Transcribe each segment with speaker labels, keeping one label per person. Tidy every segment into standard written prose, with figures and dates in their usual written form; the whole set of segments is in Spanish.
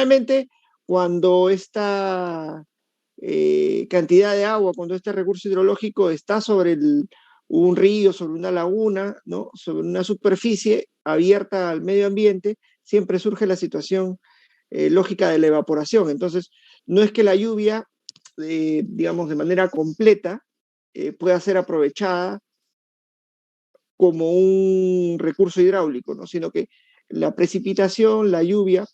Speaker 1: Generalmente, cuando esta cantidad de agua, cuando este recurso hidrológico está sobre un río, sobre una laguna, ¿no? Sobre una superficie abierta al medio ambiente, siempre surge la situación lógica de la evaporación. Entonces, no es que la lluvia, digamos, de manera completa, pueda ser aprovechada como un recurso hidráulico, ¿no? Sino que la precipitación, la lluvia,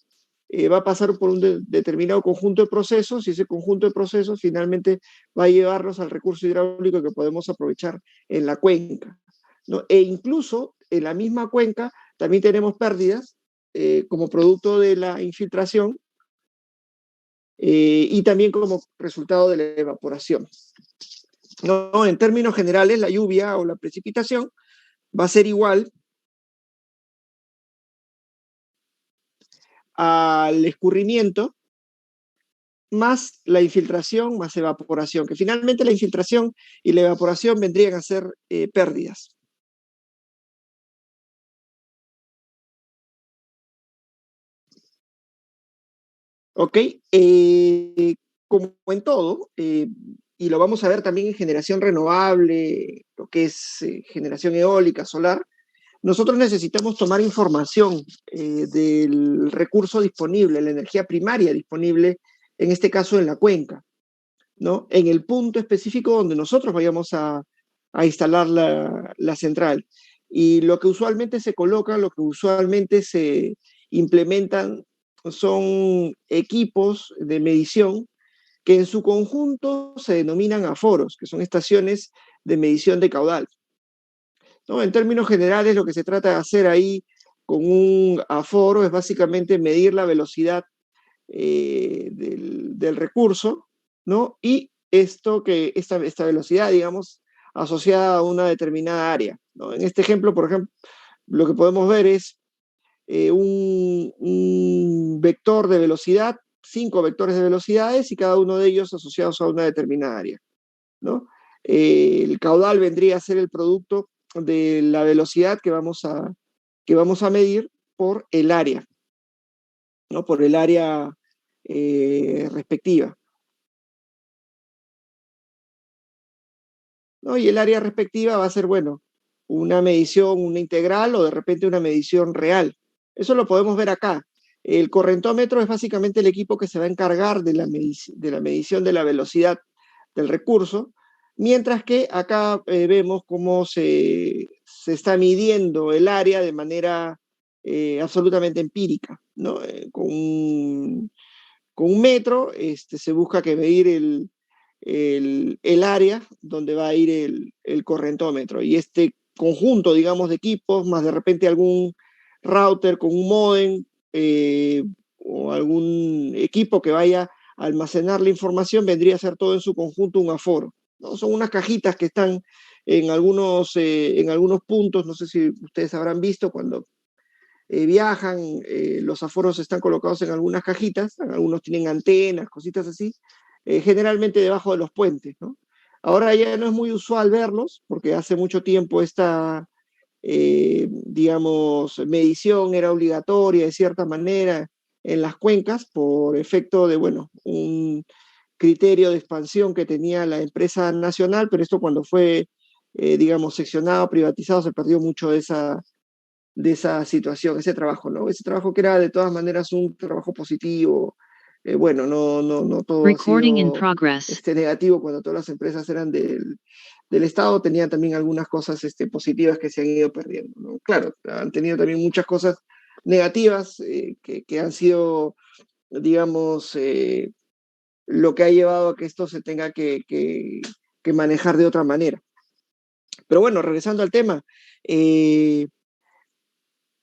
Speaker 1: va a pasar por un determinado conjunto de procesos y ese conjunto de procesos finalmente va a llevarnos al recurso hidráulico que podemos aprovechar en la cuenca, ¿no? E incluso en la misma cuenca también tenemos pérdidas como producto de la infiltración y también como resultado de la evaporación. ¿No? En términos generales, la lluvia o la precipitación va a ser igual al escurrimiento más la infiltración más evaporación, que finalmente la infiltración y la evaporación vendrían a ser pérdidas. ¿Ok? Como en todo, y lo vamos a ver también en generación renovable, lo que es generación eólica, solar, nosotros necesitamos tomar información del recurso disponible, la energía primaria disponible, en este caso en la cuenca, ¿no? En el punto específico donde nosotros vayamos a instalar la central. Y lo que usualmente se coloca, lo que usualmente se implementan son equipos de medición que en su conjunto se denominan aforos, que son estaciones de medición de caudal, ¿no? En términos generales, lo que se trata de hacer ahí con un aforo es básicamente medir la velocidad del recurso, ¿no? Y esta velocidad, digamos, asociada a una determinada área, ¿no? En este ejemplo, por ejemplo, lo que podemos ver es un vector de velocidad, 5 vectores de velocidades y cada uno de ellos asociados a una determinada área, ¿no? El caudal vendría a ser el producto de la velocidad que vamos a medir por el área, ¿no? Por el área respectiva, ¿no? Y el área respectiva va a ser, bueno, una medición, una integral o de repente una medición real. Eso lo podemos ver acá. El correntómetro es básicamente el equipo que se va a encargar de la medición de la velocidad del recurso, mientras que acá vemos cómo se está midiendo el área de manera absolutamente empírica, ¿no? Con un metro se busca que medir el área donde va a ir el correntómetro. Y este conjunto, digamos, de equipos, más de repente algún router con un modem o algún equipo que vaya a almacenar la información, vendría a ser todo en su conjunto un aforo, ¿no? Son unas cajitas que están en algunos puntos, no sé si ustedes habrán visto cuando viajan, los aforos están colocados en algunas cajitas, algunos tienen antenas, cositas así, generalmente debajo de los puentes, ¿no? Ahora ya no es muy usual verlos, porque hace mucho tiempo esta, digamos, medición era obligatoria de cierta manera en las cuencas por efecto de, bueno, un criterio de expansión que tenía la empresa nacional, pero esto cuando fue, digamos, seccionado, privatizado, se perdió mucho de esa situación, ese trabajo, ¿no? Ese trabajo que era de todas maneras un trabajo positivo. Bueno, no todo ha sido negativo cuando todas las empresas eran del Estado, tenían también algunas cosas positivas que se han ido perdiendo, ¿no? Claro, han tenido también muchas cosas negativas que han sido, digamos, lo que ha llevado a que esto se tenga que manejar de otra manera. Pero bueno, regresando al tema,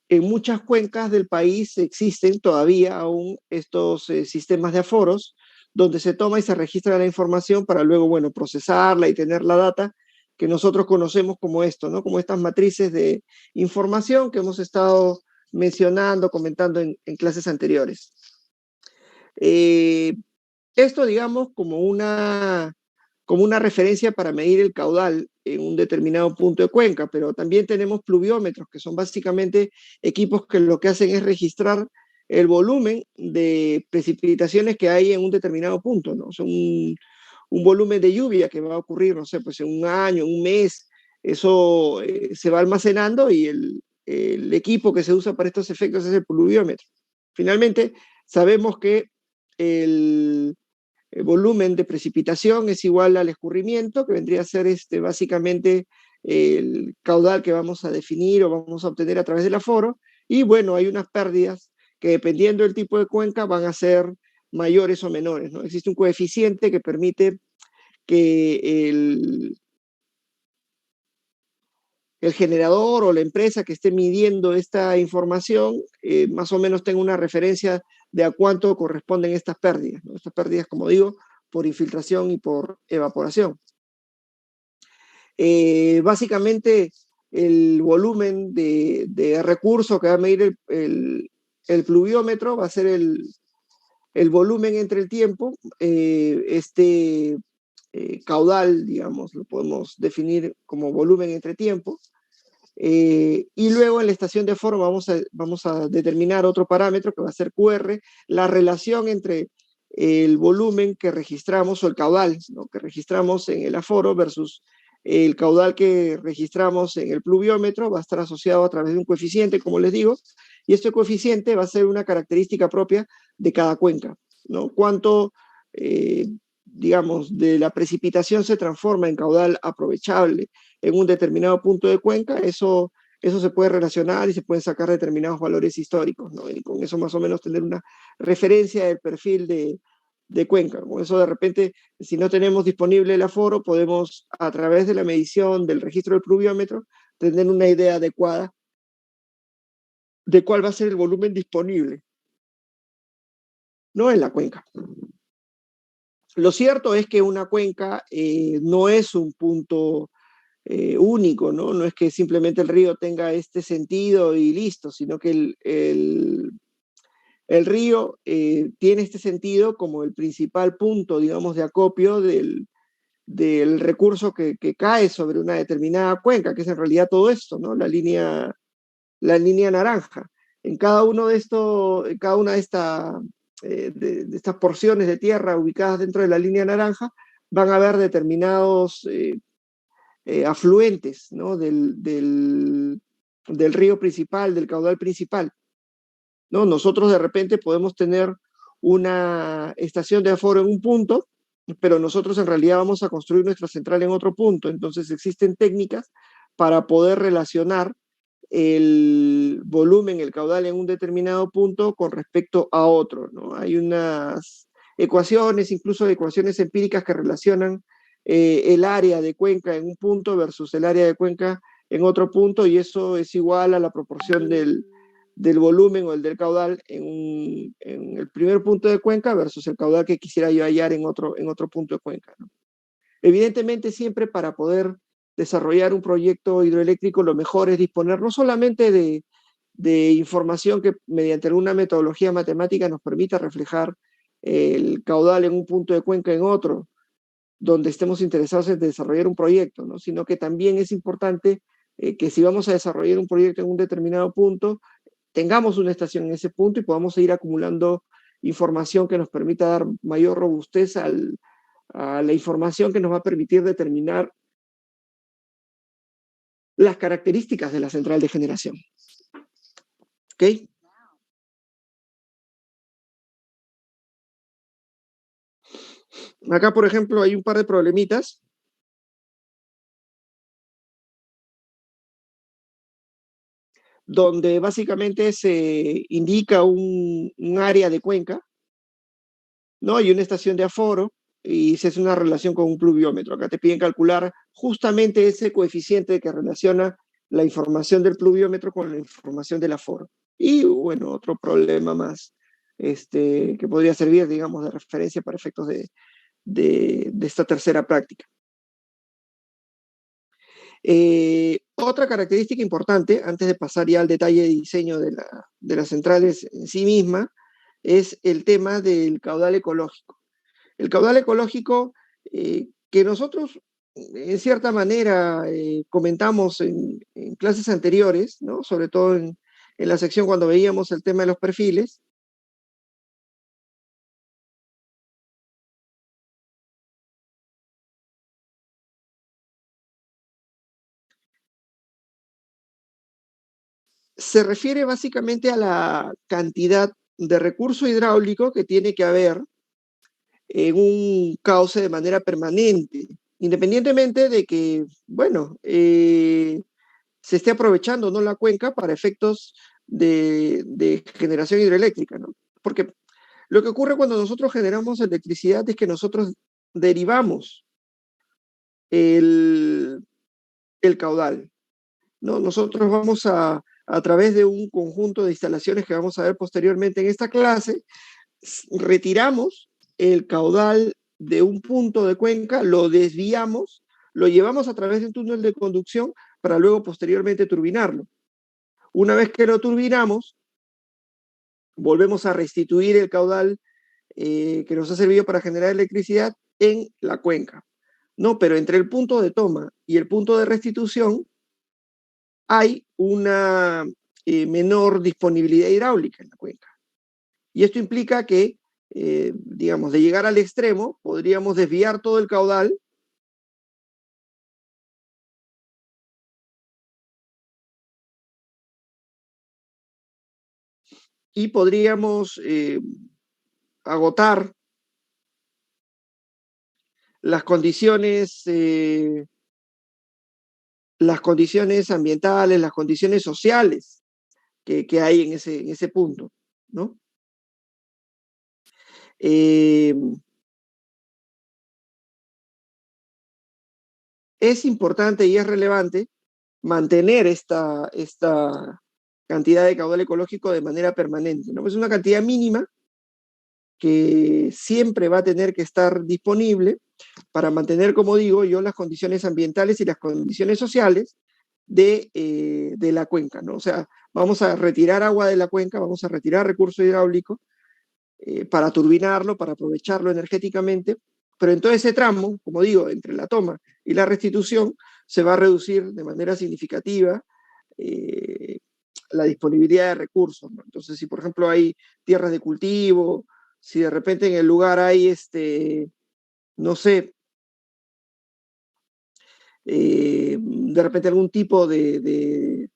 Speaker 1: en muchas cuencas del país existen todavía aún estos sistemas de aforos donde se toma y se registra la información para luego, bueno, procesarla y tener la data que nosotros conocemos como esto, ¿no? Como estas matrices de información que hemos estado mencionando, comentando en clases anteriores. Esto, digamos, como una referencia para medir el caudal en un determinado punto de cuenca, pero también tenemos pluviómetros, que son básicamente equipos que lo que hacen es registrar el volumen de precipitaciones que hay en un determinado punto, ¿no? O sea, un volumen de lluvia que va a ocurrir, no sé, pues en un año, un mes, eso se va almacenando y el equipo que se usa para estos efectos es el pluviómetro. Finalmente, sabemos que el volumen de precipitación es igual al escurrimiento, que vendría a ser básicamente el caudal que vamos a definir o vamos a obtener a través del aforo, y bueno, hay unas pérdidas que dependiendo del tipo de cuenca van a ser mayores o menores, ¿no? Existe un coeficiente que permite que el generador o la empresa que esté midiendo esta información más o menos tenga una referencia de a cuánto corresponden estas pérdidas, ¿no? Estas pérdidas, como digo, por infiltración y por evaporación. Básicamente, el volumen de recurso que va a medir el pluviómetro va a ser el volumen entre el tiempo, caudal, digamos, lo podemos definir como volumen entre tiempo, y luego en la estación de aforo vamos a determinar otro parámetro que va a ser QR, la relación entre el volumen que registramos o el caudal, ¿no?, que registramos en el aforo versus el caudal que registramos en el pluviómetro. Va a estar asociado a través de un coeficiente, como les digo, y este coeficiente va a ser una característica propia de cada cuenca, ¿no? Cuánto, digamos, de la precipitación se transforma en caudal aprovechable en un determinado punto de cuenca, eso se puede relacionar y se pueden sacar determinados valores históricos, ¿no? Y con eso más o menos tener una referencia del perfil de cuenca. Con eso de repente, si no tenemos disponible el aforo, podemos a través de la medición del registro del pluviómetro tener una idea adecuada de cuál va a ser el volumen disponible, ¿no?, en la cuenca. Lo cierto es que una cuenca no es un punto único, ¿no? No es que simplemente el río tenga este sentido y listo, sino que el río tiene este sentido como el principal punto, digamos, de acopio del recurso que cae sobre una determinada cuenca, que es en realidad todo esto, ¿no? La línea naranja. En cada uno de estos, en cada una de estas porciones de tierra ubicadas dentro de la línea naranja, van a haber determinados afluentes, ¿no?, del río principal, del caudal principal, ¿no? Nosotros de repente podemos tener una estación de aforo en un punto, pero nosotros en realidad vamos a construir nuestra central en otro punto. Entonces existen técnicas para poder relacionar el volumen, el caudal en un determinado punto con respecto a otro, ¿no? Hay unas ecuaciones, incluso ecuaciones empíricas que relacionan el área de cuenca en un punto versus el área de cuenca en otro punto, y eso es igual a la proporción del volumen o el del caudal en el primer punto de cuenca versus el caudal que quisiera yo hallar en otro punto de cuenca, ¿no? Evidentemente, siempre para poder desarrollar un proyecto hidroeléctrico, lo mejor es disponer no solamente de información que mediante alguna metodología matemática nos permita reflejar el caudal en un punto de cuenca en otro, donde estemos interesados en desarrollar un proyecto, ¿no?, sino que también es importante que si vamos a desarrollar un proyecto en un determinado punto, tengamos una estación en ese punto y podamos seguir acumulando información que nos permita dar mayor robustez a la información que nos va a permitir determinar las características de la central de generación. ¿Ok? Acá, por ejemplo, hay un par de problemitas donde básicamente se indica un área de cuenca, ¿no? Hay una estación de aforo y se hace una relación con un pluviómetro. Acá te piden calcular justamente ese coeficiente que relaciona la información del pluviómetro con la información del aforo. Y bueno, otro problema más que podría servir, digamos, de referencia para efectos de esta tercera práctica. Otra característica importante, antes de pasar ya al detalle de diseño de las centrales en sí misma, es el tema del caudal ecológico. El caudal ecológico que nosotros, en cierta manera, comentamos en clases anteriores, ¿no?, sobre todo en la sección cuando veíamos el tema de los perfiles, Se refiere básicamente a la cantidad de recurso hidráulico que tiene que haber en un cauce de manera permanente, independientemente de que, bueno, se esté aprovechando, ¿no?, la cuenca para efectos de generación hidroeléctrica, ¿no? Porque lo que ocurre cuando nosotros generamos electricidad es que nosotros derivamos el, el caudal, ¿no? Nosotros vamos a través de un conjunto de instalaciones que vamos a ver posteriormente en esta clase, retiramos el caudal de un punto de cuenca, lo desviamos, lo llevamos a través de un túnel de conducción para luego posteriormente turbinarlo. Una vez que lo turbinamos, volvemos a restituir el caudal que nos ha servido para generar electricidad en la cuenca, ¿no? Pero entre el punto de toma y el punto de restitución hay una menor disponibilidad hidráulica en la cuenca. Y esto implica que, digamos, de llegar al extremo, podríamos desviar todo el caudal y podríamos agotar las las condiciones ambientales, las condiciones sociales que hay en ese punto, ¿no? Eh, es importante y es relevante mantener esta cantidad de caudal ecológico de manera permanente, ¿no? Es una cantidad mínima que siempre va a tener que estar disponible para mantener, como digo yo, las condiciones ambientales y las condiciones sociales de la cuenca, ¿no? O sea, vamos a retirar agua de la cuenca, vamos a retirar recurso hidráulico para turbinarlo, para aprovecharlo energéticamente, pero en todo ese tramo, como digo, entre la toma y la restitución, se va a reducir de manera significativa eh, la disponibilidad de recursos, ¿no? Entonces, si por ejemplo hay tierras de cultivo, si de repente en el lugar hay, no sé, de repente algún tipo de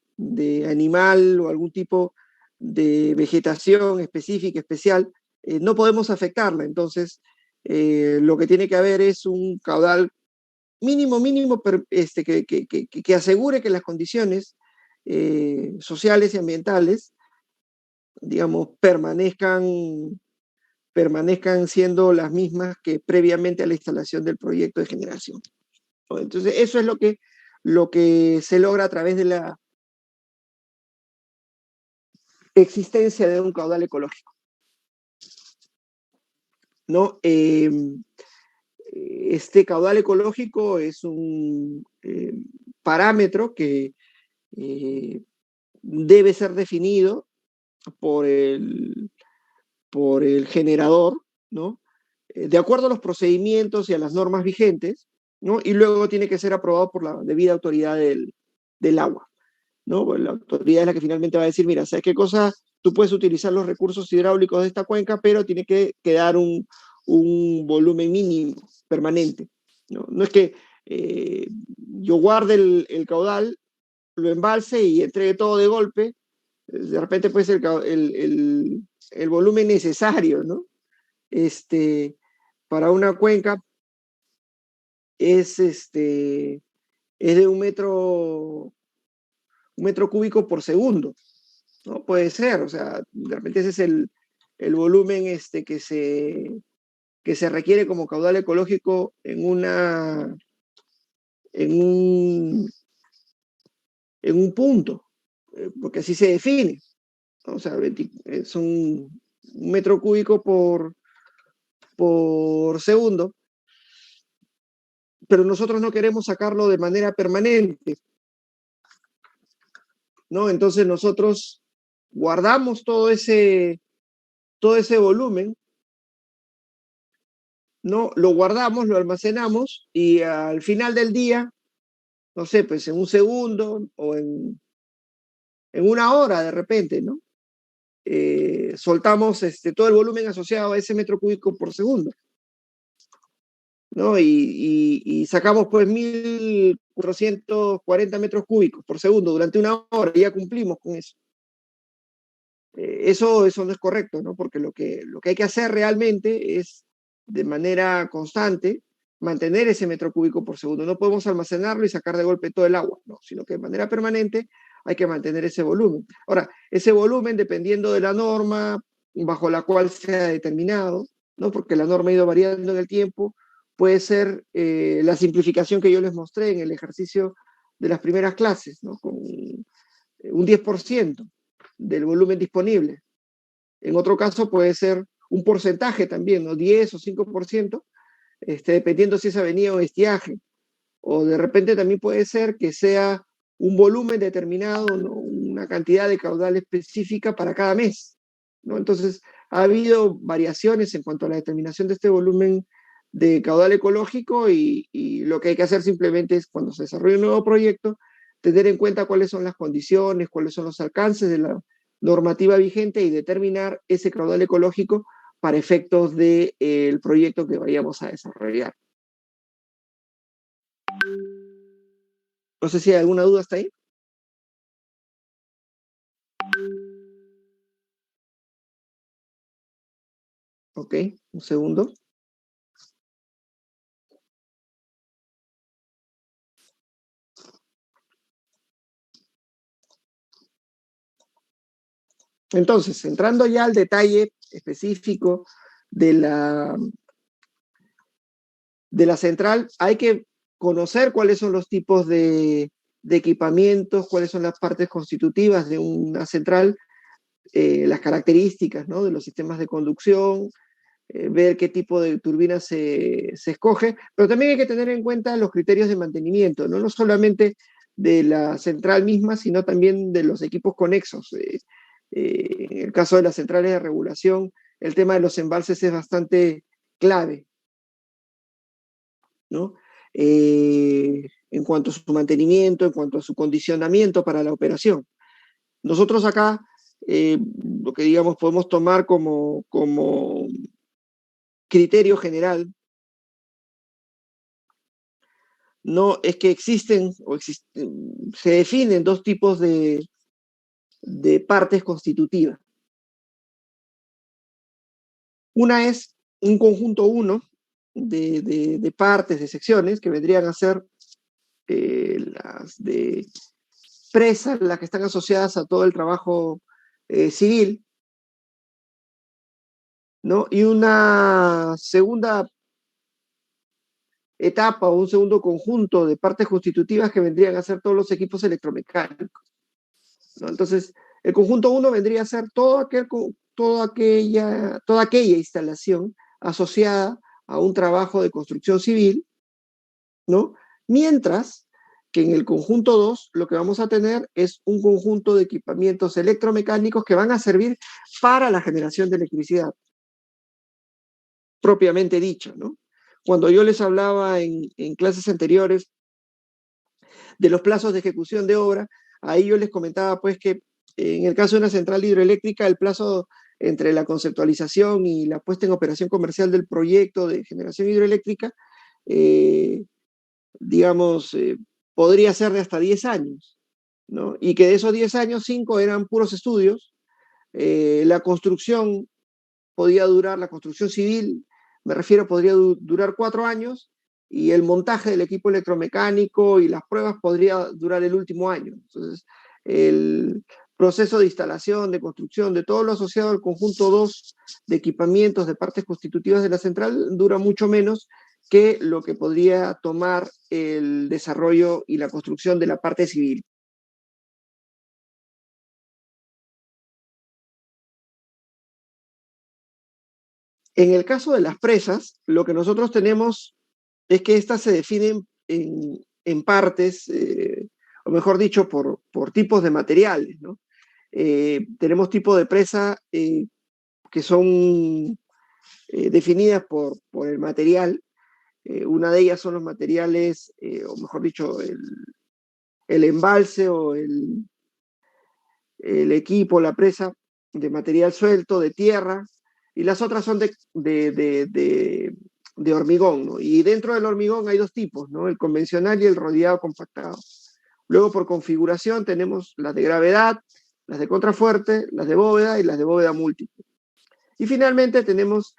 Speaker 1: animal o algún tipo de vegetación específica, especial, no podemos afectarla. Entonces, lo que tiene que haber es un caudal mínimo, mínimo, pero que asegure que las condiciones sociales y ambientales, digamos, permanezcan siendo las mismas que previamente a la instalación del proyecto de generación. Entonces, eso es lo que se logra a través de la existencia de un caudal ecológico, ¿no? Este caudal ecológico es un parámetro que eh, debe ser definido por por el generador, ¿no? De acuerdo a los procedimientos y a las normas vigentes, ¿no? Y luego tiene que ser aprobado por la debida autoridad del agua, ¿no? Pues la autoridad es la que finalmente va a decir, mira, ¿sabes qué cosa? Tú puedes utilizar los recursos hidráulicos de esta cuenca, pero tiene que quedar un volumen mínimo, permanente, ¿no? No es que yo guarde el caudal, lo embalse y entregue todo de golpe, de repente puede ser el volumen necesario, ¿no? Para una cuenca es, es de un metro cúbico por segundo, ¿no? Puede ser, o sea, de repente ese es el volumen que se requiere como caudal ecológico en un, en un punto, porque así se define, ¿no? O sea, es un metro cúbico por segundo, pero nosotros no queremos sacarlo de manera permanente, ¿no? Entonces nosotros guardamos todo ese volumen, ¿no? Lo guardamos, lo almacenamos y al final del día, no sé, pues en un segundo o en una hora de repente, ¿no? Soltamos todo el volumen asociado a ese metro cúbico por segundo, ¿no? Y sacamos pues 1440 metros cúbicos por segundo durante una hora y ya cumplimos con eso. Eso no es correcto, ¿no? Porque lo que hay que hacer realmente es, de manera constante, mantener ese metro cúbico por segundo. No podemos almacenarlo y sacar de golpe todo el agua, no, sino que de manera permanente hay que mantener ese volumen. Ahora, ese volumen, dependiendo de la norma bajo la cual se ha determinado, ¿no? Porque la norma ha ido variando en el tiempo, puede ser la simplificación que yo les mostré en el ejercicio de las primeras clases, ¿no? Con un 10% del volumen disponible. En otro caso puede ser un porcentaje también, ¿no? 10 o 5%, dependiendo si es avenida o estiaje. O de repente también puede ser que sea un volumen determinado, ¿no? Una cantidad de caudal específica para cada mes, ¿no? Entonces, ha habido variaciones en cuanto a la determinación de este volumen de caudal ecológico y lo que hay que hacer simplemente es, cuando se desarrolla un nuevo proyecto, tener en cuenta cuáles son las condiciones, cuáles son los alcances de la normativa vigente y determinar ese caudal ecológico para efectos del proyecto que vayamos a desarrollar. No sé si hay alguna duda hasta ahí. Ok, un segundo. Entonces, entrando ya al detalle específico de de la central, hay que conocer cuáles son los tipos de equipamientos, cuáles son las partes constitutivas de una central, las características, ¿no? De los sistemas de conducción, ver qué tipo de turbina se escoge, pero también hay que tener en cuenta los criterios de mantenimiento, ¿no? No solamente de la central misma, sino también de los equipos conexos. En el caso de las centrales de regulación, el tema de los embalses es bastante clave, ¿no? En cuanto a su mantenimiento, en cuanto a su condicionamiento para la operación. Nosotros acá, lo que digamos podemos tomar como criterio general, no es que se definen dos tipos de partes constitutivas. Una es un conjunto uno de partes, de secciones, que vendrían a ser las de presas, las que están asociadas a todo el trabajo civil, ¿no? Y una segunda etapa o un segundo conjunto de partes constitutivas que vendrían a ser todos los equipos electromecánicos, ¿no? Entonces, el conjunto uno vendría a ser toda aquella instalación asociada a un trabajo de construcción civil, ¿no? Mientras que en el conjunto 2 lo que vamos a tener es un conjunto de equipamientos electromecánicos que van a servir para la generación de electricidad, propiamente dicho, ¿no? Cuando yo les hablaba en clases anteriores de los plazos de ejecución de obra, ahí yo les comentaba pues que en el caso de una central hidroeléctrica, el plazo entre la conceptualización y la puesta en operación comercial del proyecto de generación hidroeléctrica, eh, digamos, podría ser de hasta 10 años, ¿no? Y que de esos 10 años, 5 eran puros estudios. La construcción podía durar, la construcción civil, me refiero, podría durar 4 años y el montaje del equipo electromecánico y las pruebas podría durar el último año. Entonces, el proceso de instalación, de construcción, de todo lo asociado al conjunto 2 de equipamientos, de partes constitutivas de la central, dura mucho menos que lo que podría tomar el desarrollo y la construcción de la parte civil. En el caso de las presas, lo que nosotros tenemos es que estas se definen en partes, o mejor dicho, por tipos de materiales, ¿no? Tenemos tipos de presa que son definidas por el material. Una de ellas son los materiales, o mejor dicho, el embalse o el equipo, la presa de material suelto, de tierra, y las otras son de hormigón, ¿no? Y dentro del hormigón hay dos tipos, ¿no? El convencional y el rodeado compactado. Luego, por configuración, tenemos las de gravedad las de contrafuerte, las de bóveda y las de bóveda múltiple. Y finalmente tenemos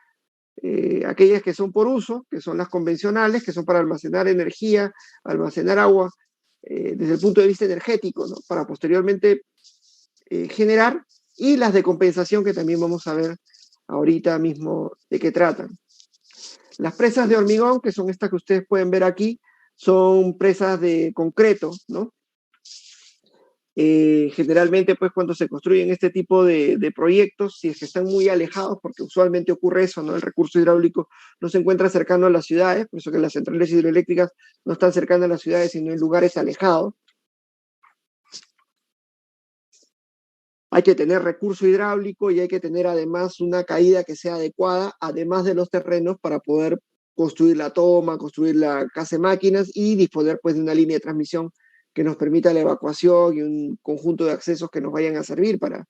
Speaker 1: aquellas que son por uso, que son las convencionales, que son para almacenar energía, almacenar agua, desde el punto de vista energético, ¿no? Para posteriormente generar, y las de compensación, que también vamos a ver ahorita mismo de qué tratan. Las presas de hormigón, que son estas que ustedes pueden ver aquí, son presas de concreto, ¿no? Generalmente, pues, cuando se construyen este tipo de proyectos, si es que están muy alejados, porque usualmente ocurre eso, ¿no? El recurso hidráulico no se encuentra cercano a las ciudades, por eso que las centrales hidroeléctricas no están cercanas a las ciudades, sino en lugares alejados. Hay que tener recurso hidráulico y hay que tener además una caída que sea adecuada, además de los terrenos, para poder construir la toma, construir la casa de máquinas y disponer, pues, de una línea de transmisión que nos permita la evacuación y un conjunto de accesos que nos vayan a servir para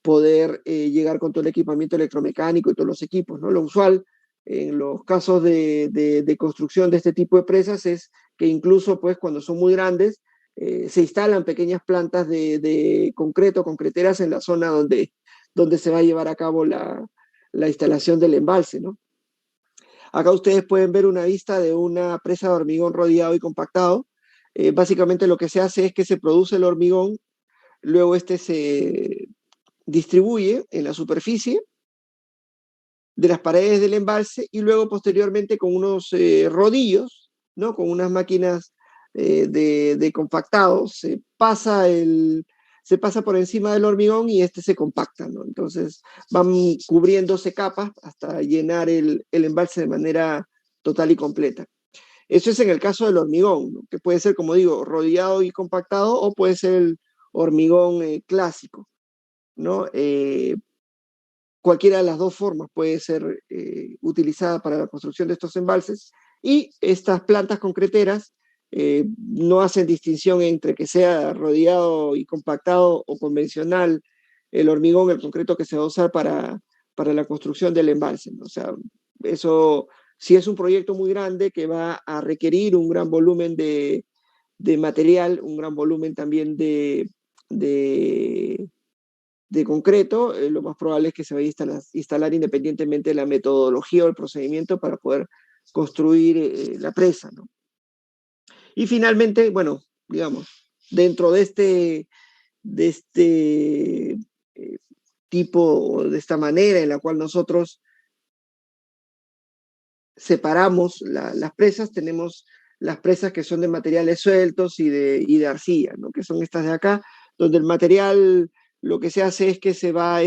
Speaker 1: poder llegar con todo el equipamiento electromecánico y todos los equipos, ¿no? Lo usual en los casos de construcción de este tipo de presas es que incluso, pues, cuando son muy grandes, se instalan pequeñas plantas de concreto, concreteras en la zona donde se va a llevar a cabo la instalación del embalse, ¿no? Acá ustedes pueden ver una vista de una presa de hormigón rodeado y compactado. Básicamente lo que se hace es que se produce el hormigón, luego este se distribuye en la superficie de las paredes del embalse y luego posteriormente con unos rodillos, ¿no? Con unas máquinas de compactado, se pasa por encima del hormigón y este se compacta, ¿no? Entonces van cubriéndose capas hasta llenar el embalse de manera total y completa. Eso es en el caso del hormigón, ¿no? Que puede ser, como digo, rodeado y compactado, o puede ser el hormigón clásico, ¿no? Cualquiera de las dos formas puede ser utilizada para la construcción de estos embalses, y estas plantas concreteras no hacen distinción entre que sea rodeado y compactado o convencional el hormigón, el concreto que se va a usar para la construcción del embalse, ¿no? O sea, eso, si es un proyecto muy grande que va a requerir un gran volumen de material, un gran volumen también de concreto, lo más probable es que se vaya a instalar independientemente de la metodología o el procedimiento para poder construir la presa, ¿no? Y finalmente, bueno, digamos, dentro de este tipo, de esta manera en la cual nosotros separamos las presas, tenemos las presas que son de materiales sueltos y de arcilla, ¿no? Que son estas de acá, donde el material lo que se hace es que se va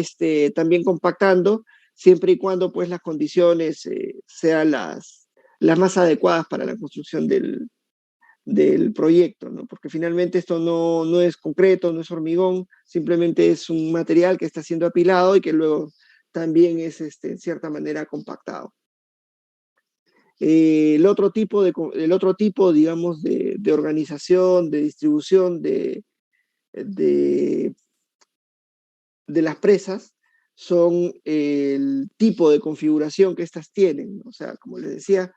Speaker 1: también compactando, siempre y cuando, pues, las condiciones sean las más adecuadas para la construcción del proyecto, ¿no? Porque finalmente esto no es concreto, no es hormigón, simplemente es un material que está siendo apilado y que luego también es en cierta manera compactado. El otro tipo, digamos, de organización, de distribución de, de las presas son el tipo de configuración que estas tienen, ¿no? O sea, como les decía,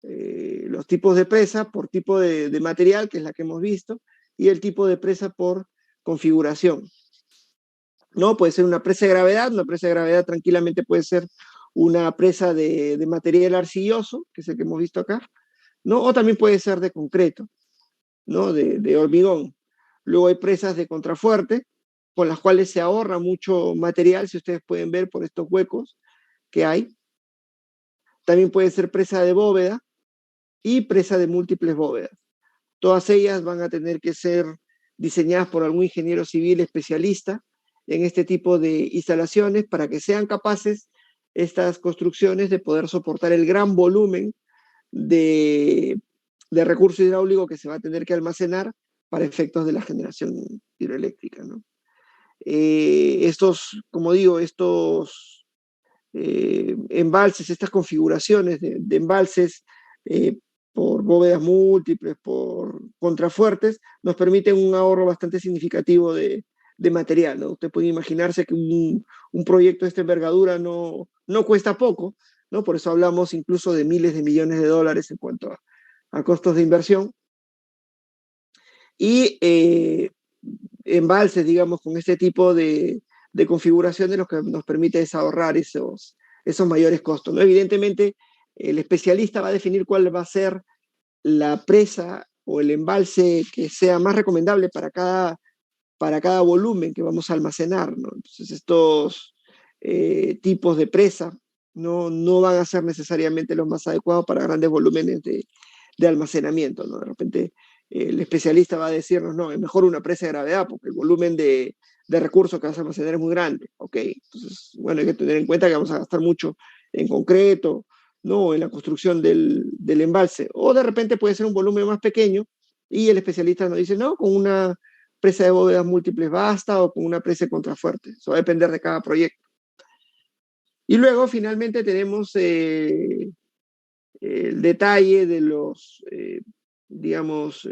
Speaker 1: los tipos de presa por tipo de material, que es la que hemos visto, y el tipo de presa por configuración, ¿no? Puede ser una presa de gravedad tranquilamente puede ser una presa de material arcilloso, que es el que hemos visto acá, ¿no? O también puede ser de concreto, ¿no? De hormigón. Luego hay presas de contrafuerte, con las cuales se ahorra mucho material, si ustedes pueden ver por estos huecos que hay. También puede ser presa de bóveda y presa de múltiples bóvedas. Todas ellas van a tener que ser diseñadas por algún ingeniero civil especialista en este tipo de instalaciones para que sean capaces estas construcciones de poder soportar el gran volumen de recurso hidráulico que se va a tener que almacenar para efectos de la generación hidroeléctrica, ¿no? Como digo, estos embalses, estas configuraciones de embalses por bóvedas múltiples, por contrafuertes, nos permiten un ahorro bastante significativo de material, ¿no? Usted puede imaginarse que un proyecto de esta envergadura no cuesta poco, ¿no? Por eso hablamos incluso de miles de millones de dólares en cuanto a costos de inversión. Y embalses, digamos, con este tipo de configuraciones, lo que nos permite es ahorrar esos mayores costos, ¿no? Evidentemente, el especialista va a definir cuál va a ser la presa o el embalse que sea más recomendable para cada volumen que vamos a almacenar, ¿no? Entonces, estos tipos de presa no van a ser necesariamente los más adecuados para grandes volúmenes de almacenamiento, ¿no? De repente, el especialista va a decirnos, no, es mejor una presa de gravedad porque el volumen de recursos que vas a almacenar es muy grande, ¿ok? Entonces, bueno, hay que tener en cuenta que vamos a gastar mucho en concreto, ¿no? En la construcción del embalse. O de repente puede ser un volumen más pequeño y el especialista nos dice, no, con una presa de bóvedas múltiples basta o con una presa de contrafuerte. Eso va a depender de cada proyecto. Y luego, finalmente, tenemos el detalle de digamos,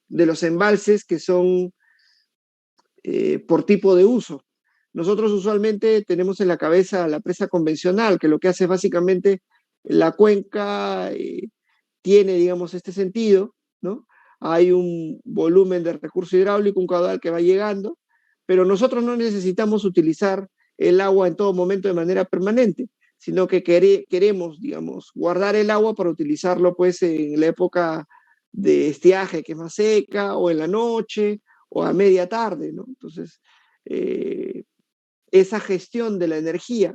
Speaker 1: de los embalses que son por tipo de uso. Nosotros usualmente tenemos en la cabeza la presa convencional, que lo que hace es básicamente la cuenca tiene, digamos, este sentido, ¿no? Hay un volumen de recurso hidráulico, un caudal que va llegando, pero nosotros no necesitamos utilizar el agua en todo momento de manera permanente, sino que queremos, digamos, guardar el agua para utilizarlo, pues, en la época de estiaje, que es más seca, o en la noche, o a media tarde, ¿no? Entonces, eh, esa gestión de la energía,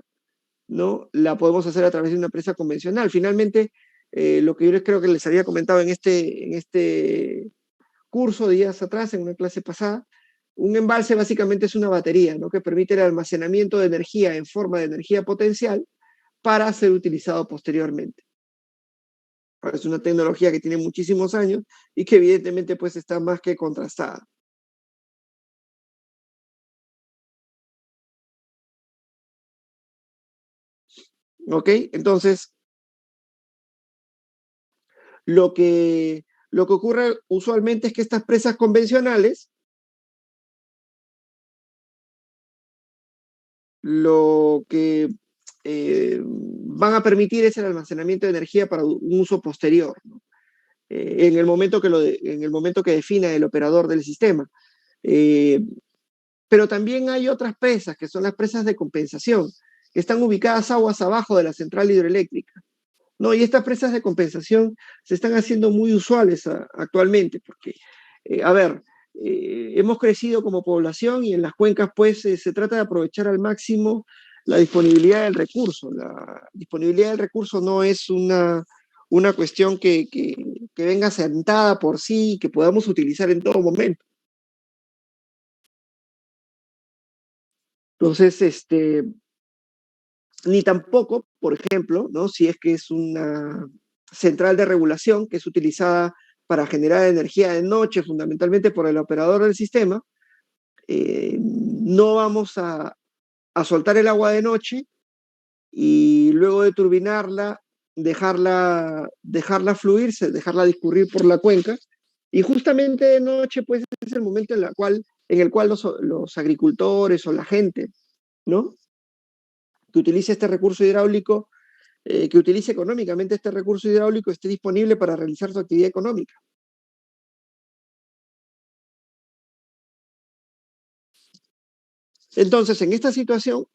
Speaker 1: ¿no? La podemos hacer a través de una presa convencional. Finalmente, lo que yo les creo que les había comentado en este curso días atrás, en una clase pasada, un embalse básicamente es una batería, ¿no? Que permite el almacenamiento de energía en forma de energía potencial para ser utilizado posteriormente. Es una tecnología que tiene muchísimos años y que evidentemente pues está más que contrastada. ¿Ok? Entonces, lo que, lo que ocurre usualmente es que estas presas convencionales lo que van a permitir es el almacenamiento de energía para un uso posterior, ¿no? En el momento en el momento que defina el operador del sistema. Eh, pero también hay otras presas, que son las presas de compensación, que están ubicadas aguas abajo de la central hidroeléctrica, ¿no? Y estas presas de compensación se están haciendo muy usuales actualmente, porque, a ver, hemos crecido como población y en las cuencas, pues, se trata de aprovechar al máximo la disponibilidad del recurso. La disponibilidad del recurso no es una cuestión que venga sentada por sí, que podamos utilizar en todo momento. Entonces, ni tampoco, por ejemplo, ¿no? Si es que es una central de regulación que es utilizada para generar energía de noche, fundamentalmente por el operador del sistema, no vamos a soltar el agua de noche y luego de turbinarla, dejarla fluirse, dejarla discurrir por la cuenca. Y justamente de noche, pues es el momento en el cual los agricultores o la gente, ¿no? Que utilice este recurso hidráulico, que utilice económicamente este recurso hidráulico, esté disponible para realizar su actividad económica. Entonces, en esta situación,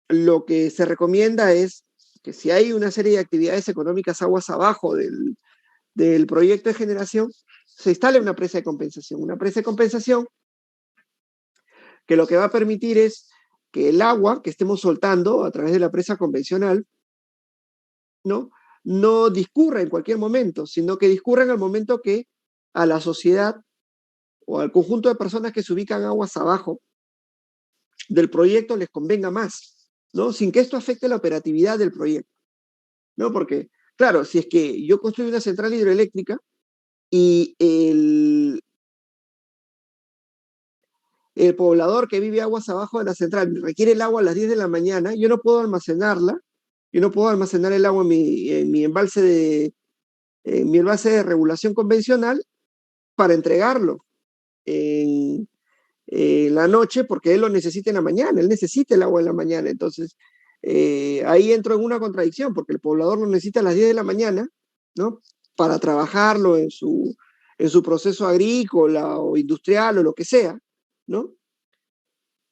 Speaker 1: lo que se recomienda es que si hay una serie de actividades económicas aguas abajo del proyecto de generación, se instale una presa de compensación. Una presa de compensación que lo que va a permitir es que el agua que estemos soltando a través de la presa convencional, ¿no? No discurra en cualquier momento, sino que discurra en el momento que a la sociedad o al conjunto de personas que se ubican aguas abajo del proyecto les convenga más, ¿no? Sin que esto afecte la operatividad del proyecto, ¿no? Porque, claro, si es que yo construyo una central hidroeléctrica y el poblador que vive aguas abajo de la central requiere el agua a las 10 de la mañana, yo no puedo almacenarla, yo no puedo almacenar el agua en mi envase de regulación convencional para entregarlo en, la noche porque él lo necesita en la mañana, él necesita el agua en la mañana. Entonces, ahí entro en una contradicción porque el poblador lo necesita a las 10 de la mañana, ¿no? Para trabajarlo en su proceso agrícola o industrial o lo que sea, ¿no?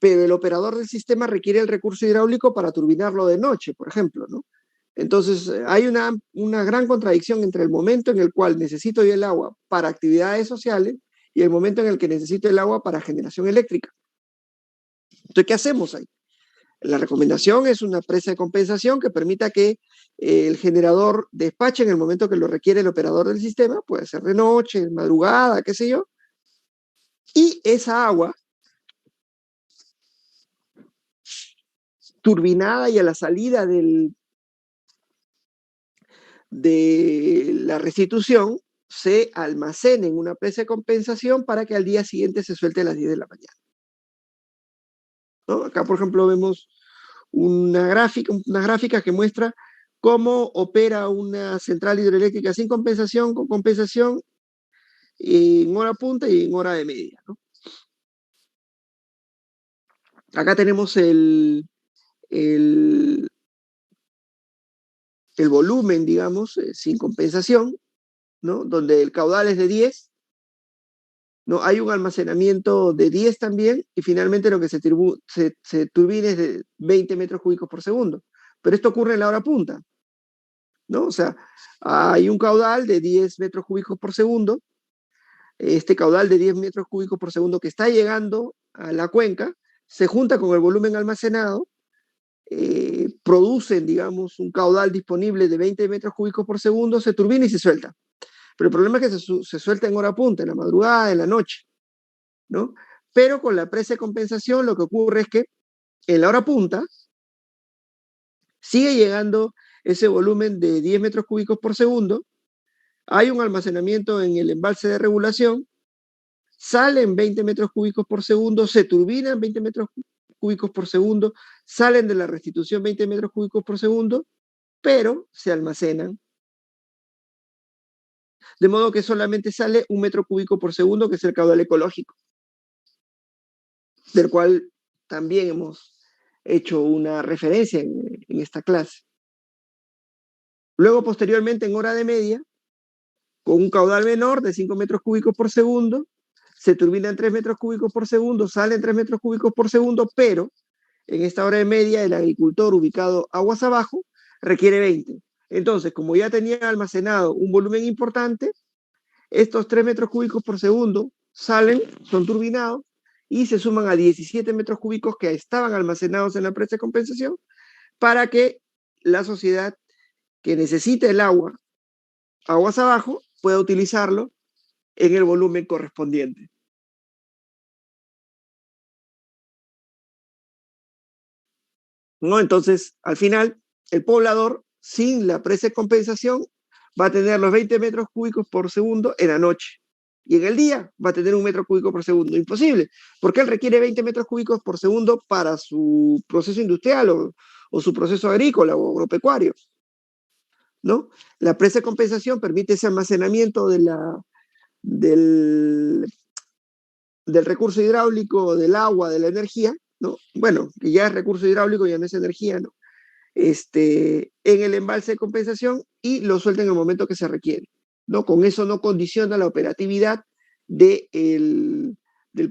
Speaker 1: pero el operador del sistema requiere el recurso hidráulico para turbinarlo de noche, por ejemplo, ¿no? Entonces, hay una gran contradicción entre el momento en el cual necesito yo el agua para actividades sociales y el momento en el que necesito el agua para generación eléctrica. Entonces, ¿qué hacemos ahí? La recomendación es una presa de compensación que permita que el generador despache en el momento que lo requiere el operador del sistema, puede ser de noche, de madrugada, qué sé yo, y esa agua turbinada y a la salida de la restitución se almacena en una presa de compensación para que al día siguiente se suelte a las 10 de la mañana. ¿No? Acá, por ejemplo, vemos una gráfica que muestra cómo opera una central hidroeléctrica sin compensación, con compensación, en hora punta y en hora de media, ¿no? Acá tenemos el volumen, digamos, sin compensación, ¿no? Donde el caudal es de 10, ¿no? Hay un almacenamiento de 10 también, y finalmente lo que se turbina es de 20 metros cúbicos por segundo. Pero esto ocurre en la hora punta, ¿no? O sea, hay un caudal de 10 metros cúbicos por segundo. Este caudal de 10 metros cúbicos por segundo que está llegando a la cuenca se junta con el volumen almacenado, producen, digamos, un caudal disponible de 20 metros cúbicos por segundo, se turbina y se suelta. Pero el problema es que se suelta en hora punta, en la madrugada, en la noche, ¿no? Pero con la presa de compensación lo que ocurre es que en la hora punta sigue llegando ese volumen de 10 metros cúbicos por segundo, hay un almacenamiento en el embalse de regulación, salen 20 metros cúbicos por segundo, se turbinan 20 metros cúbicos por segundo, salen de la restitución 20 metros cúbicos por segundo, pero se almacenan. De modo que solamente sale 1 metro cúbico por segundo, que es el caudal ecológico, del cual también hemos hecho una referencia en esta clase. Luego, posteriormente, en hora de media, con un caudal menor de 5 metros cúbicos por segundo, se turbinan 3 metros cúbicos por segundo, salen 3 metros cúbicos por segundo, pero en esta hora de media el agricultor ubicado aguas abajo requiere 20. Entonces, como ya tenía almacenado un volumen importante, estos 3 metros cúbicos por segundo salen, son turbinados y se suman a 17 metros cúbicos que estaban almacenados en la presa de compensación para que la sociedad que necesita el agua aguas abajo pueda utilizarlo en el volumen correspondiente. ¿No? Entonces, al final, el poblador, sin la presa de compensación, va a tener los 20 metros cúbicos por segundo en la noche. Y en el día va a tener 1 metro cúbico por segundo. Imposible, porque él requiere 20 metros cúbicos por segundo para su proceso industrial o su proceso agrícola o agropecuario, ¿no? La presa de compensación permite ese almacenamiento del recurso hidráulico, del agua, de la energía, ¿no? Bueno, que ya es recurso hidráulico, ya no es energía, ¿no? En el embalse de compensación y lo suelta en el momento que se requiere, ¿no? Con eso no condiciona la operatividad del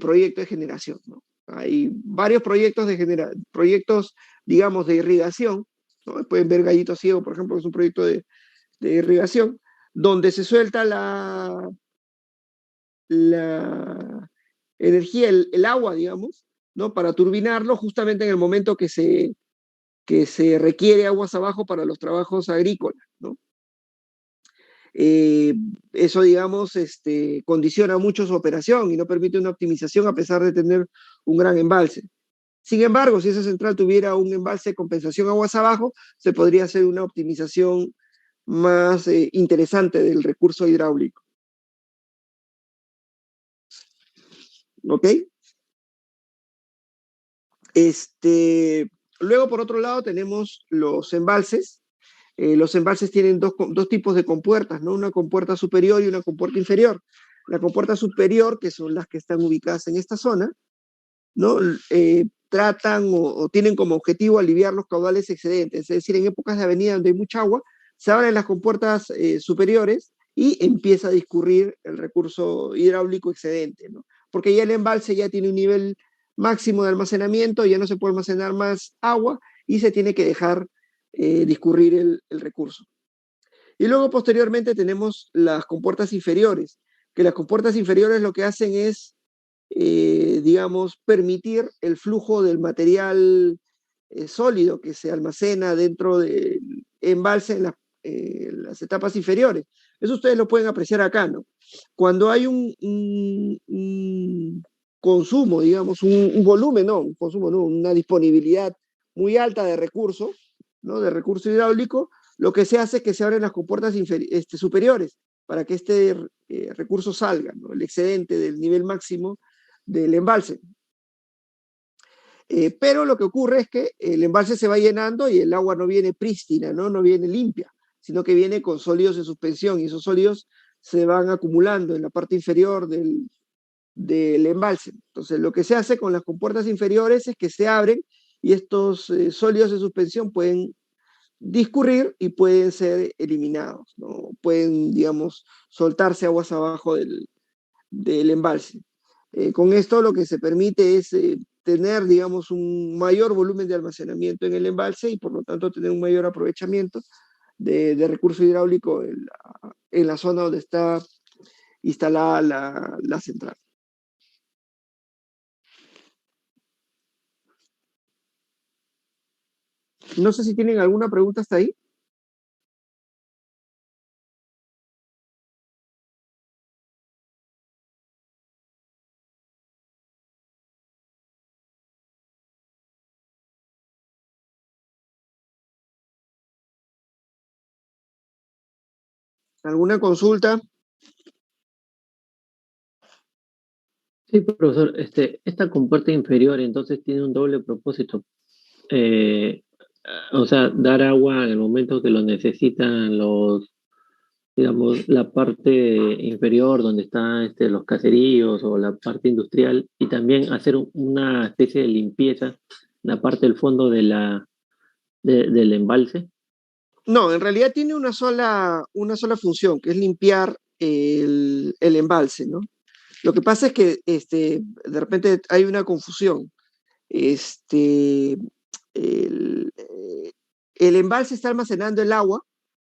Speaker 1: proyecto de generación, ¿no? Hay varios proyectos, digamos, de irrigación, ¿no? Pueden ver Gallito Ciego, por ejemplo, que es un proyecto de irrigación, donde se suelta la energía, el agua, digamos, ¿no? Para turbinarlo justamente en el momento que se requiere aguas abajo para los trabajos agrícolas, ¿no? Eso, digamos, condiciona mucho su operación y no permite una optimización a pesar de tener un gran embalse. Sin embargo, si esa central tuviera un embalse de compensación aguas abajo, se podría hacer una optimización más interesante del recurso hidráulico. ¿Ok? Luego, por otro lado, tenemos los embalses. Los embalses tienen dos tipos de compuertas, ¿no? Una compuerta superior y una compuerta inferior. La compuerta superior, que son las que están ubicadas en esta zona, ¿no? Tratan o tienen como objetivo aliviar los caudales excedentes, es decir, en épocas de avenida donde hay mucha agua, se abren las compuertas superiores y empieza a discurrir el recurso hidráulico excedente, ¿no? Porque ya el embalse ya tiene un nivel máximo de almacenamiento, ya no se puede almacenar más agua y se tiene que dejar discurrir el recurso. Y luego posteriormente tenemos las compuertas inferiores, que las compuertas inferiores lo que hacen es, digamos, permitir el flujo del material sólido que se almacena dentro del embalse en las etapas inferiores. Eso ustedes lo pueden apreciar acá, ¿no? Cuando hay un consumo, digamos, un volumen, no, un consumo, no, una disponibilidad muy alta de recursos, ¿no? De recurso hidráulico, lo que se hace es que se abren las compuertas superiores para que este recurso salga, ¿no? El excedente del nivel máximo del embalse. Pero lo que ocurre es que el embalse se va llenando y el agua no viene prístina, ¿no? No viene limpia, sino que viene con sólidos en suspensión y esos sólidos se van acumulando en la parte inferior del embalse. Entonces, lo que se hace con las compuertas inferiores es que se abren y estos sólidos en suspensión pueden discurrir y pueden ser eliminados, ¿no? Pueden, digamos, soltarse aguas abajo del embalse. Con esto lo que se permite es tener, digamos, un mayor volumen de almacenamiento en el embalse y por lo tanto tener un mayor aprovechamiento de recurso hidráulico en la zona donde está instalada la central. No sé si tienen alguna pregunta hasta ahí. ¿Alguna consulta?
Speaker 2: Sí, profesor, esta compuerta inferior entonces tiene un doble propósito. Eh, o sea, dar agua en el momento que lo necesitan digamos, la parte inferior donde están los caseríos o la parte industrial y también hacer una especie de limpieza en la parte del fondo del embalse.
Speaker 1: No, en realidad tiene una sola función, que es limpiar el embalse, ¿no? Lo que pasa es que de repente hay una confusión. Este, el, eh, el embalse está almacenando el agua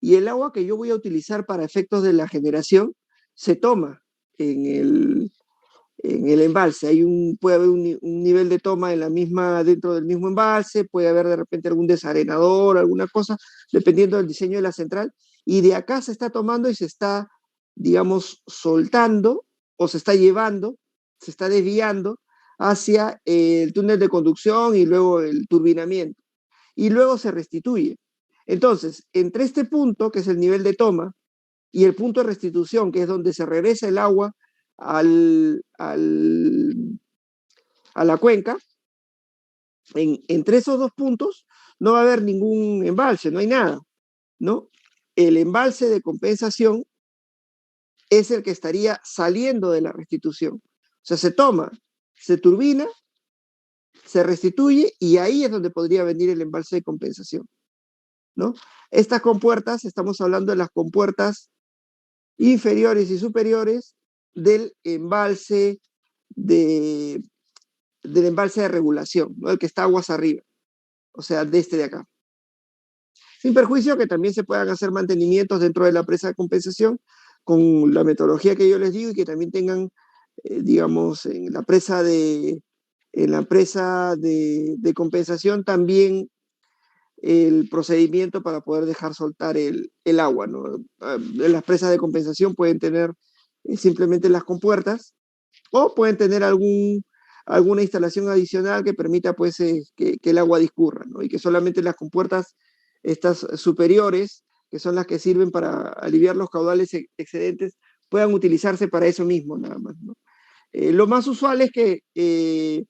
Speaker 1: y el agua que yo voy a utilizar para efectos de la generación se toma en el embalse. Puede haber un nivel de toma dentro del mismo embalse, puede haber de repente algún desarenador, alguna cosa, dependiendo del diseño de la central, y de acá se está tomando y se está, digamos, soltando o se está llevando, se está desviando hacia el túnel de conducción y luego el turbinamiento, y luego se restituye. Entonces, entre este punto, que es el nivel de toma, y el punto de restitución, que es donde se regresa el agua al, al, a la cuenca, entre esos dos puntos no va a haber ningún embalse, no hay nada, ¿no? El embalse de compensación es el que estaría saliendo de la restitución. O sea, se toma, se turbina, se restituye y ahí es donde podría venir el embalse de compensación, ¿no? Estas compuertas, estamos hablando de las compuertas inferiores y superiores del embalse de, del embalse de regulación, ¿no? El que está aguas arriba, o sea, de este de acá. Sin perjuicio que también se puedan hacer mantenimientos dentro de la presa de compensación con la metodología que yo les digo y que también tengan, digamos, en la presa de compensación también el procedimiento para poder dejar soltar el agua, ¿no? Las presas de compensación pueden tener simplemente las compuertas o pueden tener alguna instalación adicional que permita pues que el agua discurra, ¿no? Y que solamente las compuertas estas superiores, que son las que sirven para aliviar los caudales excedentes, puedan utilizarse para eso mismo nada más, ¿no? Lo más usual es que el,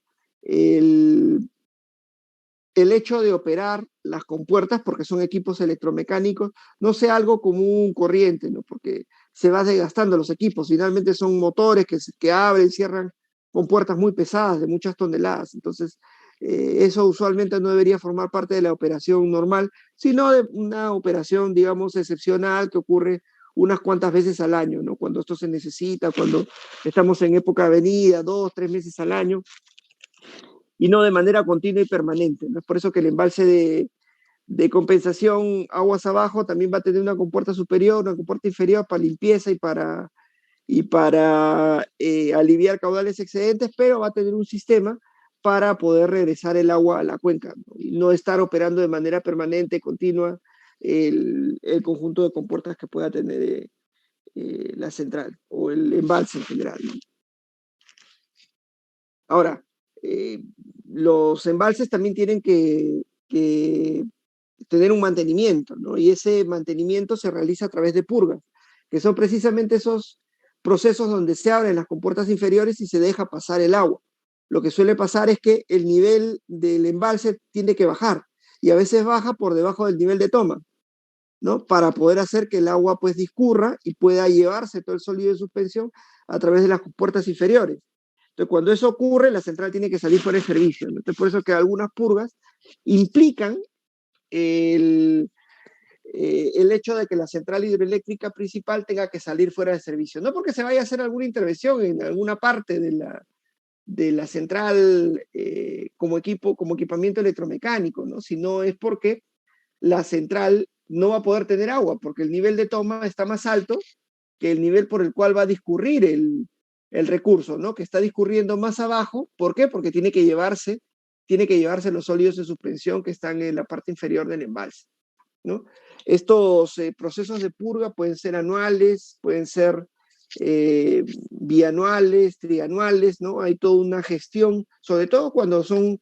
Speaker 1: el hecho de operar las compuertas, porque son equipos electromecánicos, no sea algo común, corriente, ¿no? Porque se va desgastando los equipos. Finalmente son motores que abren, cierran con puertas muy pesadas, de muchas toneladas. Entonces, eso usualmente no debería formar parte de la operación normal, sino de una operación, digamos, excepcional que ocurre unas cuantas veces al año, ¿no? Cuando esto se necesita, cuando estamos en época de venida, 2, 3 meses al año, y no de manera continua y permanente, ¿no? Es por eso que el embalse de compensación aguas abajo también va a tener una compuerta superior, una compuerta inferior para limpieza y para aliviar caudales excedentes, pero va a tener un sistema para poder regresar el agua a la cuenca, ¿no? Y no estar operando de manera permanente, continua, el conjunto de compuertas que pueda tener la central o el embalse en general, ¿no? Ahora, los embalses también tienen que tener un mantenimiento, ¿no? Y ese mantenimiento se realiza a través de purgas, que son precisamente esos procesos donde se abren las compuertas inferiores y se deja pasar el agua. Lo que suele pasar es que el nivel del embalse tiene que bajar y a veces baja por debajo del nivel de toma, ¿no? Para poder hacer que el agua pues discurra y pueda llevarse todo el sólido de suspensión a través de las compuertas inferiores. Entonces, cuando eso ocurre, la central tiene que salir fuera de servicio, ¿no? Entonces, por eso que algunas purgas implican el, el hecho de que la central hidroeléctrica principal tenga que salir fuera de servicio. No porque se vaya a hacer alguna intervención en alguna parte de la central como equipo, como equipamiento electromecánico, ¿no? Sino es porque la central no va a poder tener agua, porque el nivel de toma está más alto que el nivel por el cual va a discurrir el recurso, ¿no? Que está discurriendo más abajo. ¿Por qué? Porque tiene que llevarse los sólidos de suspensión que están en la parte inferior del embalse, ¿no? Estos procesos de purga pueden ser anuales, pueden ser bianuales, trianuales, ¿no? Hay toda una gestión, sobre todo cuando son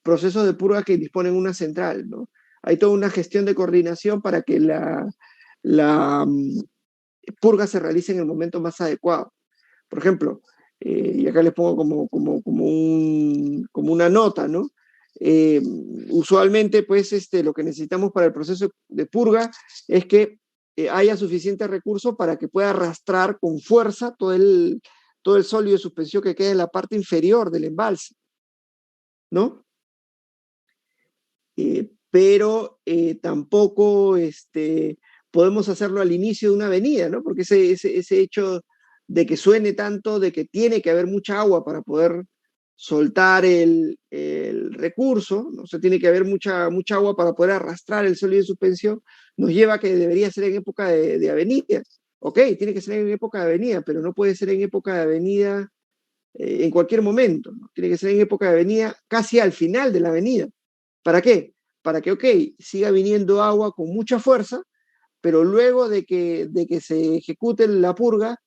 Speaker 1: procesos de purga que disponen una central, ¿no? Hay toda una gestión de coordinación para que la purga se realice en el momento más adecuado. Por ejemplo, y acá les pongo como una nota, ¿no? Usualmente, pues, lo que necesitamos para el proceso de purga es que haya suficiente recurso para que pueda arrastrar con fuerza todo el sólido de suspensión que queda en la parte inferior del embalse, ¿no? Pero tampoco podemos hacerlo al inicio de una avenida, ¿no? Porque ese hecho de que suene tanto, de que tiene que haber mucha agua para poder soltar el recurso, ¿no? O sea, tiene que haber mucha agua para poder arrastrar el sólido de suspensión, nos lleva a que debería ser en época de avenida. Ok, tiene que ser en época de avenida, pero no puede ser en época de avenida en cualquier momento, ¿no? Tiene que ser en época de avenida casi al final de la avenida. ¿Para qué? Para que, ok, siga viniendo agua con mucha fuerza, pero luego de que se ejecute la purga,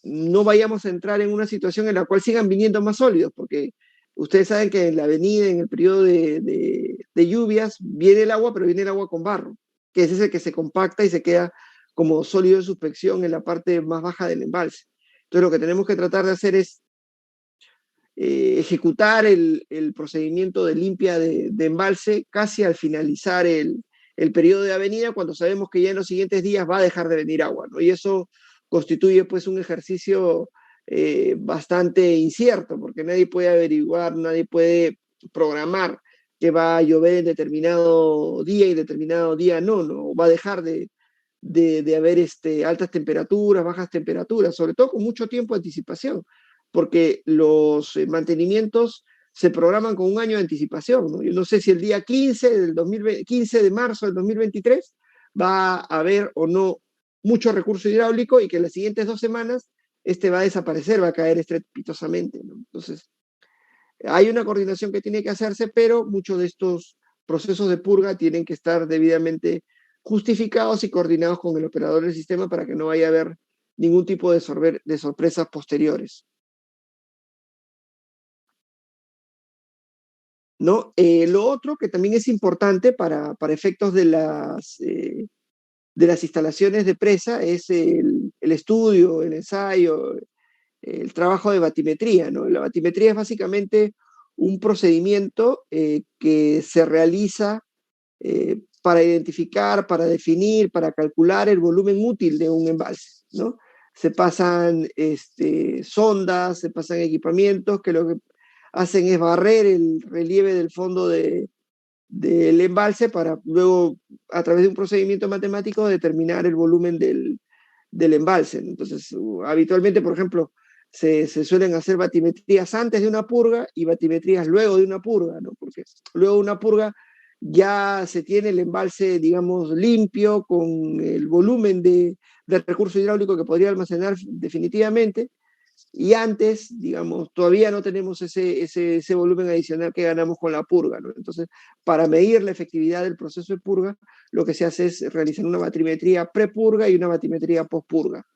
Speaker 1: no vayamos a entrar en una situación en la cual sigan viniendo más sólidos, porque ustedes saben que en la avenida, en el periodo de lluvias, viene el agua, pero viene el agua con barro, que es ese que se compacta y se queda como sólido de suspensión en la parte más baja del embalse. Entonces lo que tenemos que tratar de hacer es ejecutar el procedimiento de limpia de embalse casi al finalizar el periodo de avenida, cuando sabemos que ya en los siguientes días va a dejar de venir agua, ¿no? Y eso constituye pues un ejercicio bastante incierto, porque nadie puede averiguar, nadie puede programar que va a llover en determinado día y determinado día no va a dejar de haber altas temperaturas, bajas temperaturas, sobre todo con mucho tiempo de anticipación, porque los mantenimientos se programan con un año de anticipación, ¿no? Yo no sé si el día 15 de marzo del 2023 va a haber o no mucho recurso hidráulico y que en las siguientes 2 semanas va a desaparecer, va a caer estrepitosamente, ¿no? Entonces, hay una coordinación que tiene que hacerse, pero muchos de estos procesos de purga tienen que estar debidamente justificados y coordinados con el operador del sistema para que no vaya a haber ningún tipo de sorpresas posteriores, ¿no? Lo otro que también es importante para efectos de las instalaciones de presa es el estudio, el ensayo, el trabajo de batimetría, ¿no? La batimetría es básicamente un procedimiento que se realiza para identificar, para definir, para calcular el volumen útil de un embalse, ¿no? Se pasan sondas, se pasan equipamientos que lo que hacen es barrer el relieve del fondo del embalse para luego, a través de un procedimiento matemático, determinar el volumen del embalse. Entonces, habitualmente, por ejemplo, se suelen hacer batimetrías antes de una purga y batimetrías luego de una purga, ¿no? Porque luego de una purga ya se tiene el embalse, digamos, limpio, con el volumen de recurso hidráulico que podría almacenar definitivamente, y antes, digamos, todavía no tenemos ese volumen adicional que ganamos con la purga, ¿no? Entonces, para medir la efectividad del proceso de purga, lo que se hace es realizar una batimetría prepurga y una batimetría pospurga,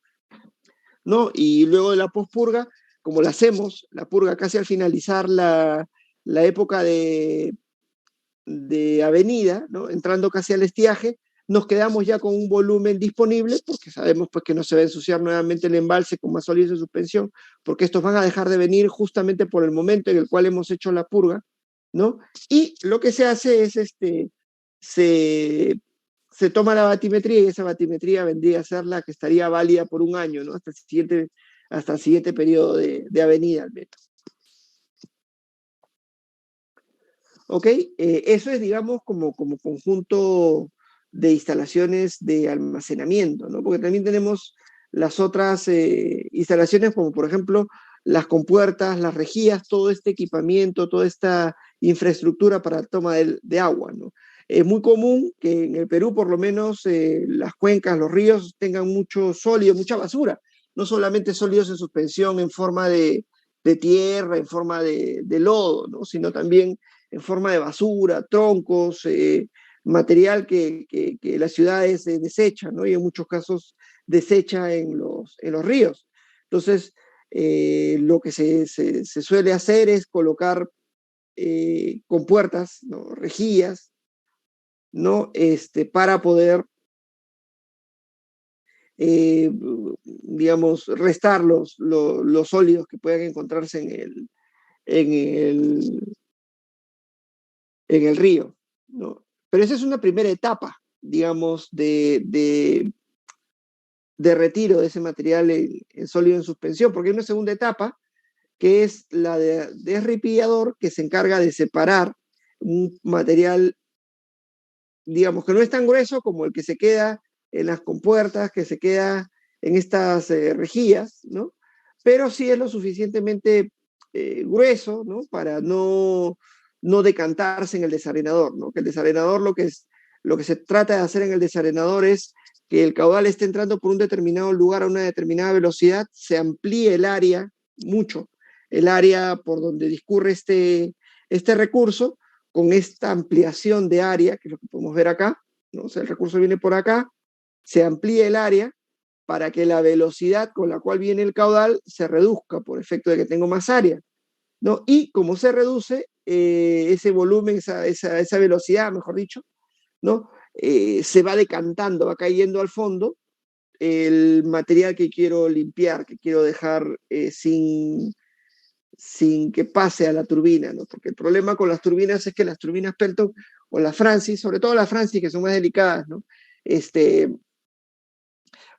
Speaker 1: ¿no? Y luego de la pospurga, como la hacemos, la purga casi al finalizar la época de avenida, ¿no? Entrando casi al estiaje, nos quedamos ya con un volumen disponible, porque sabemos pues, que no se va a ensuciar nuevamente el embalse con más sólidos en suspensión, porque estos van a dejar de venir justamente por el momento en el cual hemos hecho la purga, ¿no? Y lo que se hace es, se, se toma la batimetría y esa batimetría vendría a ser la que estaría válida por un año, ¿no? Hasta el siguiente periodo de avenida al menos. ¿Ok? Eso es, digamos, como conjunto de instalaciones de almacenamiento, ¿no? Porque también tenemos las otras instalaciones, como por ejemplo las compuertas, las rejías, todo este equipamiento, toda esta infraestructura para toma de agua, ¿no? Es muy común que en el Perú, por lo menos, las cuencas, los ríos tengan mucho sólido, mucha basura, no solamente sólidos en suspensión en forma de tierra, en forma de lodo, ¿no? Sino también en forma de basura, troncos, material que las ciudades desechan, ¿no? Y en muchos casos desecha en los ríos. Entonces, lo que se suele hacer es colocar compuertas, ¿no? Rejillas, ¿no? Para poder, eh, digamos, restar los sólidos que puedan encontrarse en el, en el río, ¿no? Pero esa es una primera etapa, digamos, de retiro de ese material en sólido en suspensión, porque hay una segunda etapa que es la de desripillador, que se encarga de separar un material, digamos, que no es tan grueso como el que se queda en las compuertas, que se queda en estas rejillas, ¿no? Pero sí es lo suficientemente grueso, ¿no? Para no decantarse en el desarenador, ¿no? Que el desarenador lo que se trata de hacer en el desarenador es que el caudal esté entrando por un determinado lugar a una determinada velocidad, se amplíe el área mucho, el área por donde discurre este recurso, con esta ampliación de área, que es lo que podemos ver acá, ¿no? O sea, el recurso viene por acá, se amplía el área para que la velocidad con la cual viene el caudal se reduzca por efecto de que tengo más área, ¿no? Y como se reduce ese volumen, esa velocidad, mejor dicho, ¿no? Se va decantando, va cayendo al fondo el material que quiero limpiar, que quiero dejar sin que pase a la turbina, ¿no? Porque el problema con las turbinas es que las turbinas Pelton o las Francis, sobre todo las Francis, que son más delicadas, ¿no? Este,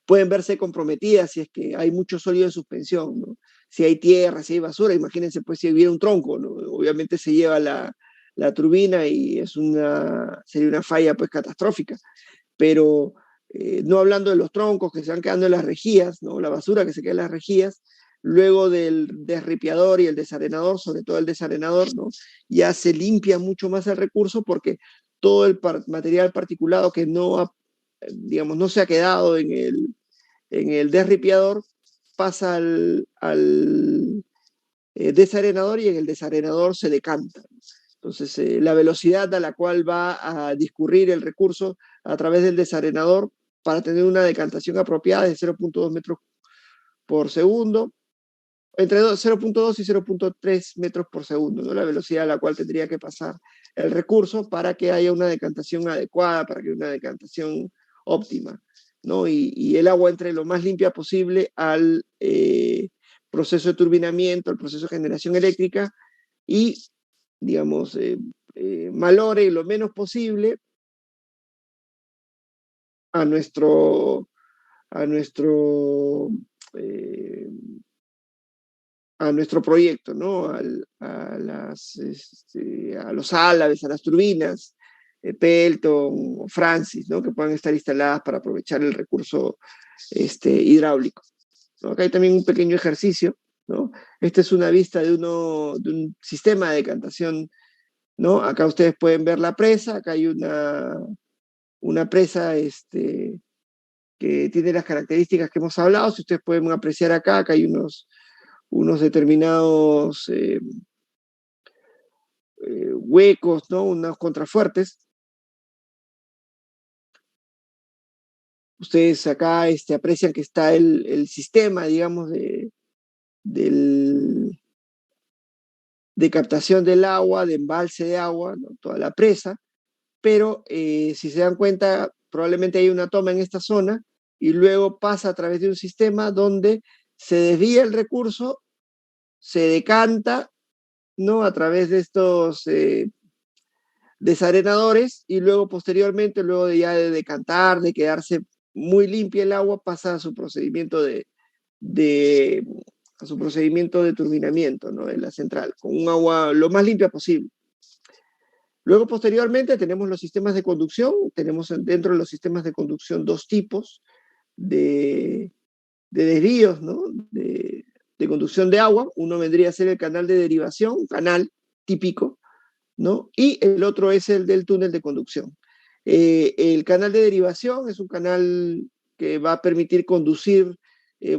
Speaker 1: pueden verse comprometidas si es que hay mucho sólido en suspensión, ¿no? Si hay tierra, si hay basura, imagínense pues si hubiera un tronco, ¿no? Obviamente se lleva la turbina y sería una falla pues catastrófica, pero no hablando de los troncos que se van quedando en las rejillas, ¿no? La basura que se queda en las rejillas, luego del desripiador y el desarenador, sobre todo el desarenador, ¿no? Ya se limpia mucho más el recurso porque todo el material particulado que digamos, no se ha quedado en el desripiador pasa al desarenador y en el desarenador se decanta. Entonces, la velocidad a la cual va a discurrir el recurso a través del desarenador para tener una decantación apropiada es de 0.2 metros por segundo, entre 0.2 y 0.3 metros por segundo, ¿no? La velocidad a la cual tendría que pasar el recurso para que haya una decantación adecuada, para que haya una decantación óptima, ¿no? Y el agua entre lo más limpia posible al proceso de turbinamiento, al proceso de generación eléctrica y, digamos, malore lo menos posible a a nuestro, eh, a nuestro proyecto, ¿no? A los álabes, a las turbinas, Pelton o Francis, ¿no? Que puedan estar instaladas para aprovechar el recurso hidráulico, ¿no? Acá hay también un pequeño ejercicio ¿no? Esta es una vista de un sistema de decantación, ¿no? Acá ustedes pueden ver la presa, acá hay una presa que tiene las características que hemos hablado. Si ustedes pueden apreciar acá hay unos determinados huecos, ¿no? Unos contrafuertes. Ustedes acá aprecian que está el sistema, digamos, de captación del agua, de embalse de agua, ¿no? Toda la presa, pero si se dan cuenta, probablemente hay una toma en esta zona y luego pasa a través de un sistema donde se desvía el recurso, se decanta, ¿no? A través de estos desarenadores y luego posteriormente, luego de ya de decantar, de quedarse muy limpia el agua, pasa a su procedimiento de a su procedimiento de turbinamiento, ¿no? En la central, con un agua lo más limpia posible. Luego, posteriormente, tenemos los sistemas de conducción. Tenemos dentro de los sistemas de conducción dos tipos de desvíos, ¿no? De conducción de agua. Uno vendría a ser el canal de derivación, un canal típico, ¿no? Y el otro es el del túnel de conducción. El canal de derivación es un canal que va a permitir conducir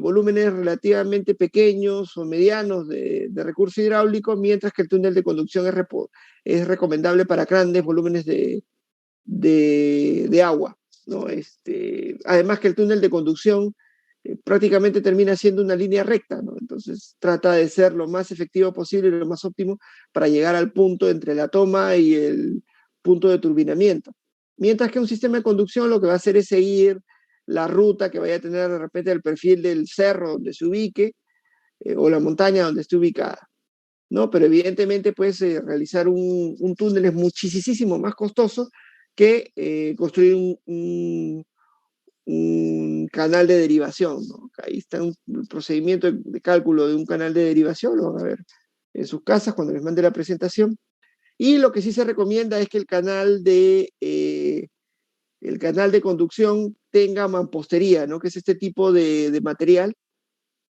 Speaker 1: volúmenes relativamente pequeños o medianos de recurso hidráulico, mientras que el túnel de conducción es recomendable para grandes volúmenes de agua, ¿no? Además que el túnel de conducción prácticamente termina siendo una línea recta, ¿no? Entonces trata de ser lo más efectivo posible y lo más óptimo para llegar al punto entre la toma y el punto de turbinamiento. Mientras que un sistema de conducción lo que va a hacer es seguir la ruta que vaya a tener de repente el perfil del cerro donde se ubique o la montaña donde esté ubicada, ¿no? Pero evidentemente, pues, realizar un túnel es muchísimo más costoso que construir un canal de derivación, ¿no? Ahí está un procedimiento de cálculo de un canal de derivación, lo van a ver en sus casas cuando les mande la presentación. Y lo que sí se recomienda es que el canal de conducción tenga mampostería, ¿no? Que es este tipo de material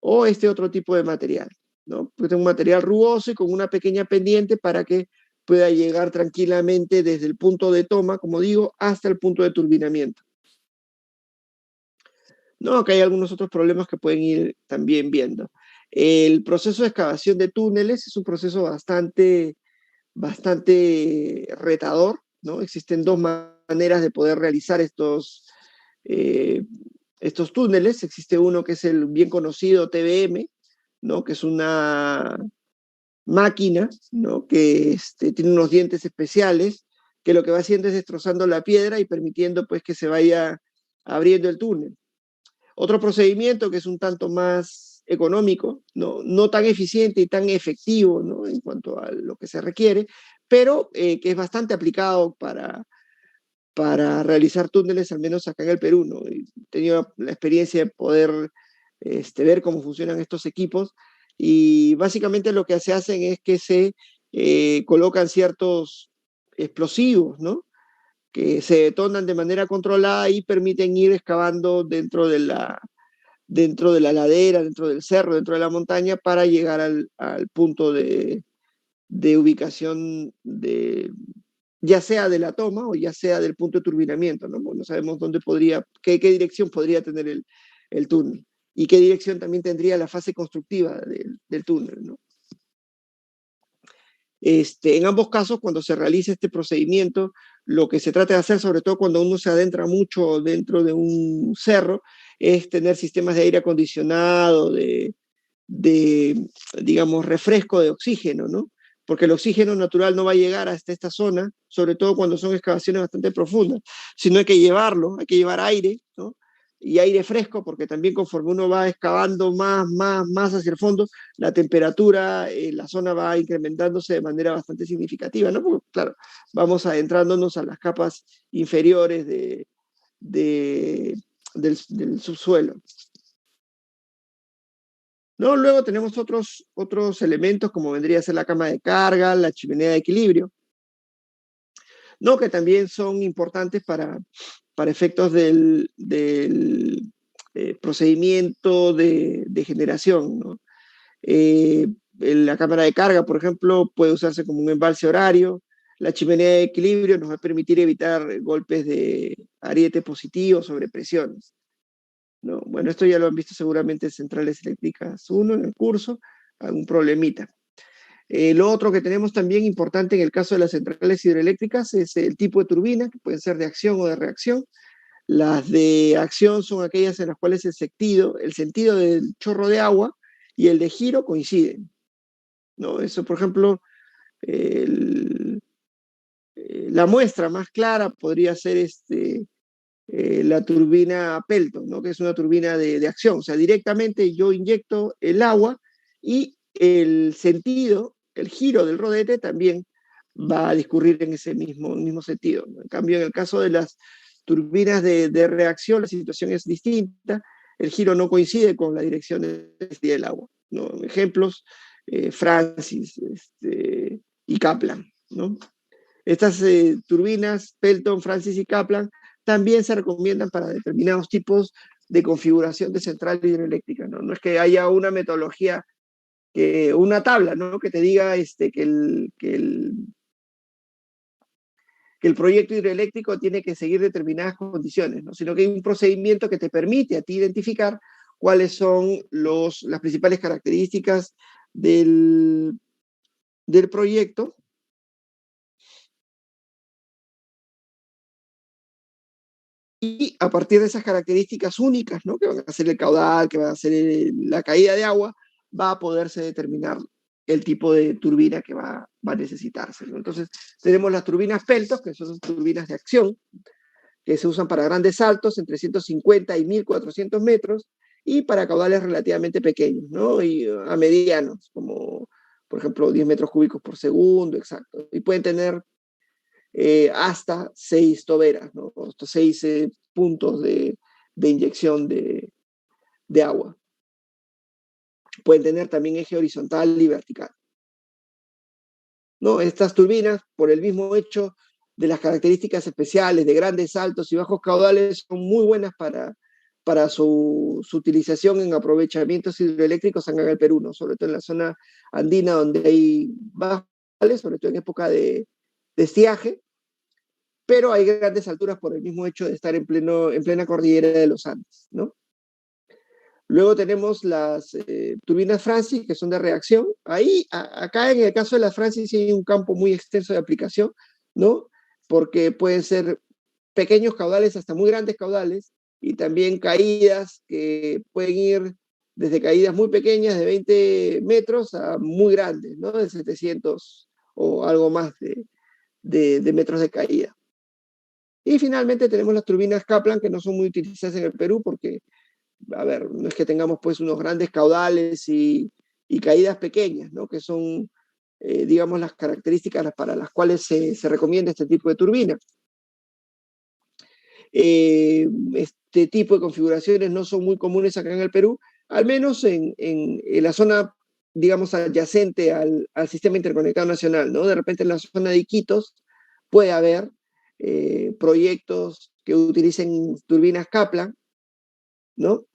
Speaker 1: o este otro tipo de material, ¿no? Pues un material rugoso y con una pequeña pendiente para que pueda llegar tranquilamente desde el punto de toma, como digo, hasta el punto de turbinamiento. No, acá hay algunos otros problemas que pueden ir también viendo. El proceso de excavación de túneles es un proceso bastante retador, ¿no? Existen dos maneras de poder realizar estos túneles. Existe uno que es el bien conocido TBM, ¿no? Que es una máquina, ¿no? Que tiene unos dientes especiales, que lo que va haciendo es destrozando la piedra y permitiendo pues que se vaya abriendo el túnel. Otro procedimiento que es un tanto más económico, no tan eficiente y tan efectivo, ¿no? En cuanto a lo que se requiere, pero que es bastante aplicado para realizar túneles, al menos acá en el Perú, ¿no? He tenido la experiencia de poder ver cómo funcionan estos equipos y básicamente lo que se hacen es que se colocan ciertos explosivos, ¿no? Que se detonan de manera controlada y permiten ir excavando dentro de la ladera, dentro del cerro, dentro de la montaña, para llegar al punto de ubicación ya sea de la toma o ya sea del punto de turbinamiento, ¿no? No sabemos qué dirección podría tener el túnel y qué dirección también tendría la fase constructiva del túnel, ¿no? En ambos casos, cuando se realiza este procedimiento, lo que se trata de hacer, sobre todo cuando uno se adentra mucho dentro de un cerro, es tener sistemas de aire acondicionado, digamos, refresco de oxígeno, ¿no? Porque el oxígeno natural no va a llegar hasta esta zona, sobre todo cuando son excavaciones bastante profundas, sino hay que llevarlo, hay que llevar aire, ¿no? Y aire fresco, porque también conforme uno va excavando más hacia el fondo, la temperatura en la zona va incrementándose de manera bastante significativa, ¿no? Porque, claro, vamos adentrándonos a las capas inferiores del subsuelo. ¿No? Luego tenemos otros elementos como vendría a ser la cama de carga, la chimenea de equilibrio, ¿no? Que también son importantes para efectos del procedimiento de generación, ¿no? La cámara de carga, por ejemplo, puede usarse como un embalse horario. La chimenea de equilibrio nos va a permitir evitar golpes de ariete positivo sobre presiones, ¿no? Bueno, esto ya lo han visto seguramente en Centrales Eléctricas 1 en el curso, algún problemita. Lo otro que tenemos también importante en el caso de las centrales hidroeléctricas es el tipo de turbina, que pueden ser de acción o de reacción. Las de acción son aquellas en las cuales el sentido del chorro de agua y el de giro coinciden, ¿no? Eso, por ejemplo, el, la muestra más clara podría ser la turbina Pelton, ¿no? Que es una turbina de acción. O sea, directamente yo inyecto el agua y el sentido, el giro del rodete también va a discurrir en ese mismo sentido, ¿no? En cambio, en el caso de las turbinas de reacción, la situación es distinta. El giro no coincide con la dirección del agua, ¿no? Ejemplos, Francis y Kaplan, ¿no? Estas turbinas, Pelton, Francis y Kaplan, también se recomiendan para determinados tipos de configuración de central hidroeléctrica, ¿no? No es que haya una metodología, una tabla, ¿no? Que te diga que el proyecto hidroeléctrico tiene que seguir determinadas condiciones, ¿no? Sino que hay un procedimiento que te permite a ti identificar cuáles son las principales características del proyecto y a partir de esas características únicas, ¿no? Que van a ser el caudal, que va a ser la caída de agua, va a poderse determinar el tipo de turbina que va a necesitarse, ¿no? Entonces, tenemos las turbinas Peltos, que son turbinas de acción, que se usan para grandes saltos entre 150 y 1400 metros, y para caudales relativamente pequeños, ¿no? Y a medianos, como por ejemplo 10 metros cúbicos por segundo, exacto. Y pueden tener hasta 6 toberas, ¿no? Hasta 6 puntos de inyección de agua. Pueden tener también eje horizontal y vertical, ¿no? Estas turbinas, por el mismo hecho de las características especiales de grandes saltos y bajos caudales, son muy buenas para su utilización en aprovechamientos hidroeléctricos acá en el Perú, ¿no? Sobre todo en la zona andina donde hay bajos caudales, sobre todo en época de estiaje, pero hay grandes alturas por el mismo hecho de estar en plena cordillera de los Andes, ¿no? Luego tenemos las turbinas Francis, que son de reacción. Acá en el caso de las Francis hay un campo muy extenso de aplicación, ¿no? Porque pueden ser pequeños caudales hasta muy grandes caudales y también caídas que pueden ir desde caídas muy pequeñas de 20 metros a muy grandes, ¿no? De 700 o algo más de metros de caída. Y finalmente tenemos las turbinas Kaplan, que no son muy utilizadas en el Perú porque, a ver, no es que tengamos pues unos grandes caudales y caídas pequeñas, ¿no? Que son, digamos, las características para las cuales se recomienda este tipo de turbina. Este tipo de configuraciones no son muy comunes acá en el Perú, al menos en la zona, digamos, adyacente al sistema interconectado nacional, ¿no? De repente en la zona de Iquitos puede haber proyectos que utilicen turbinas Kaplan, ¿no?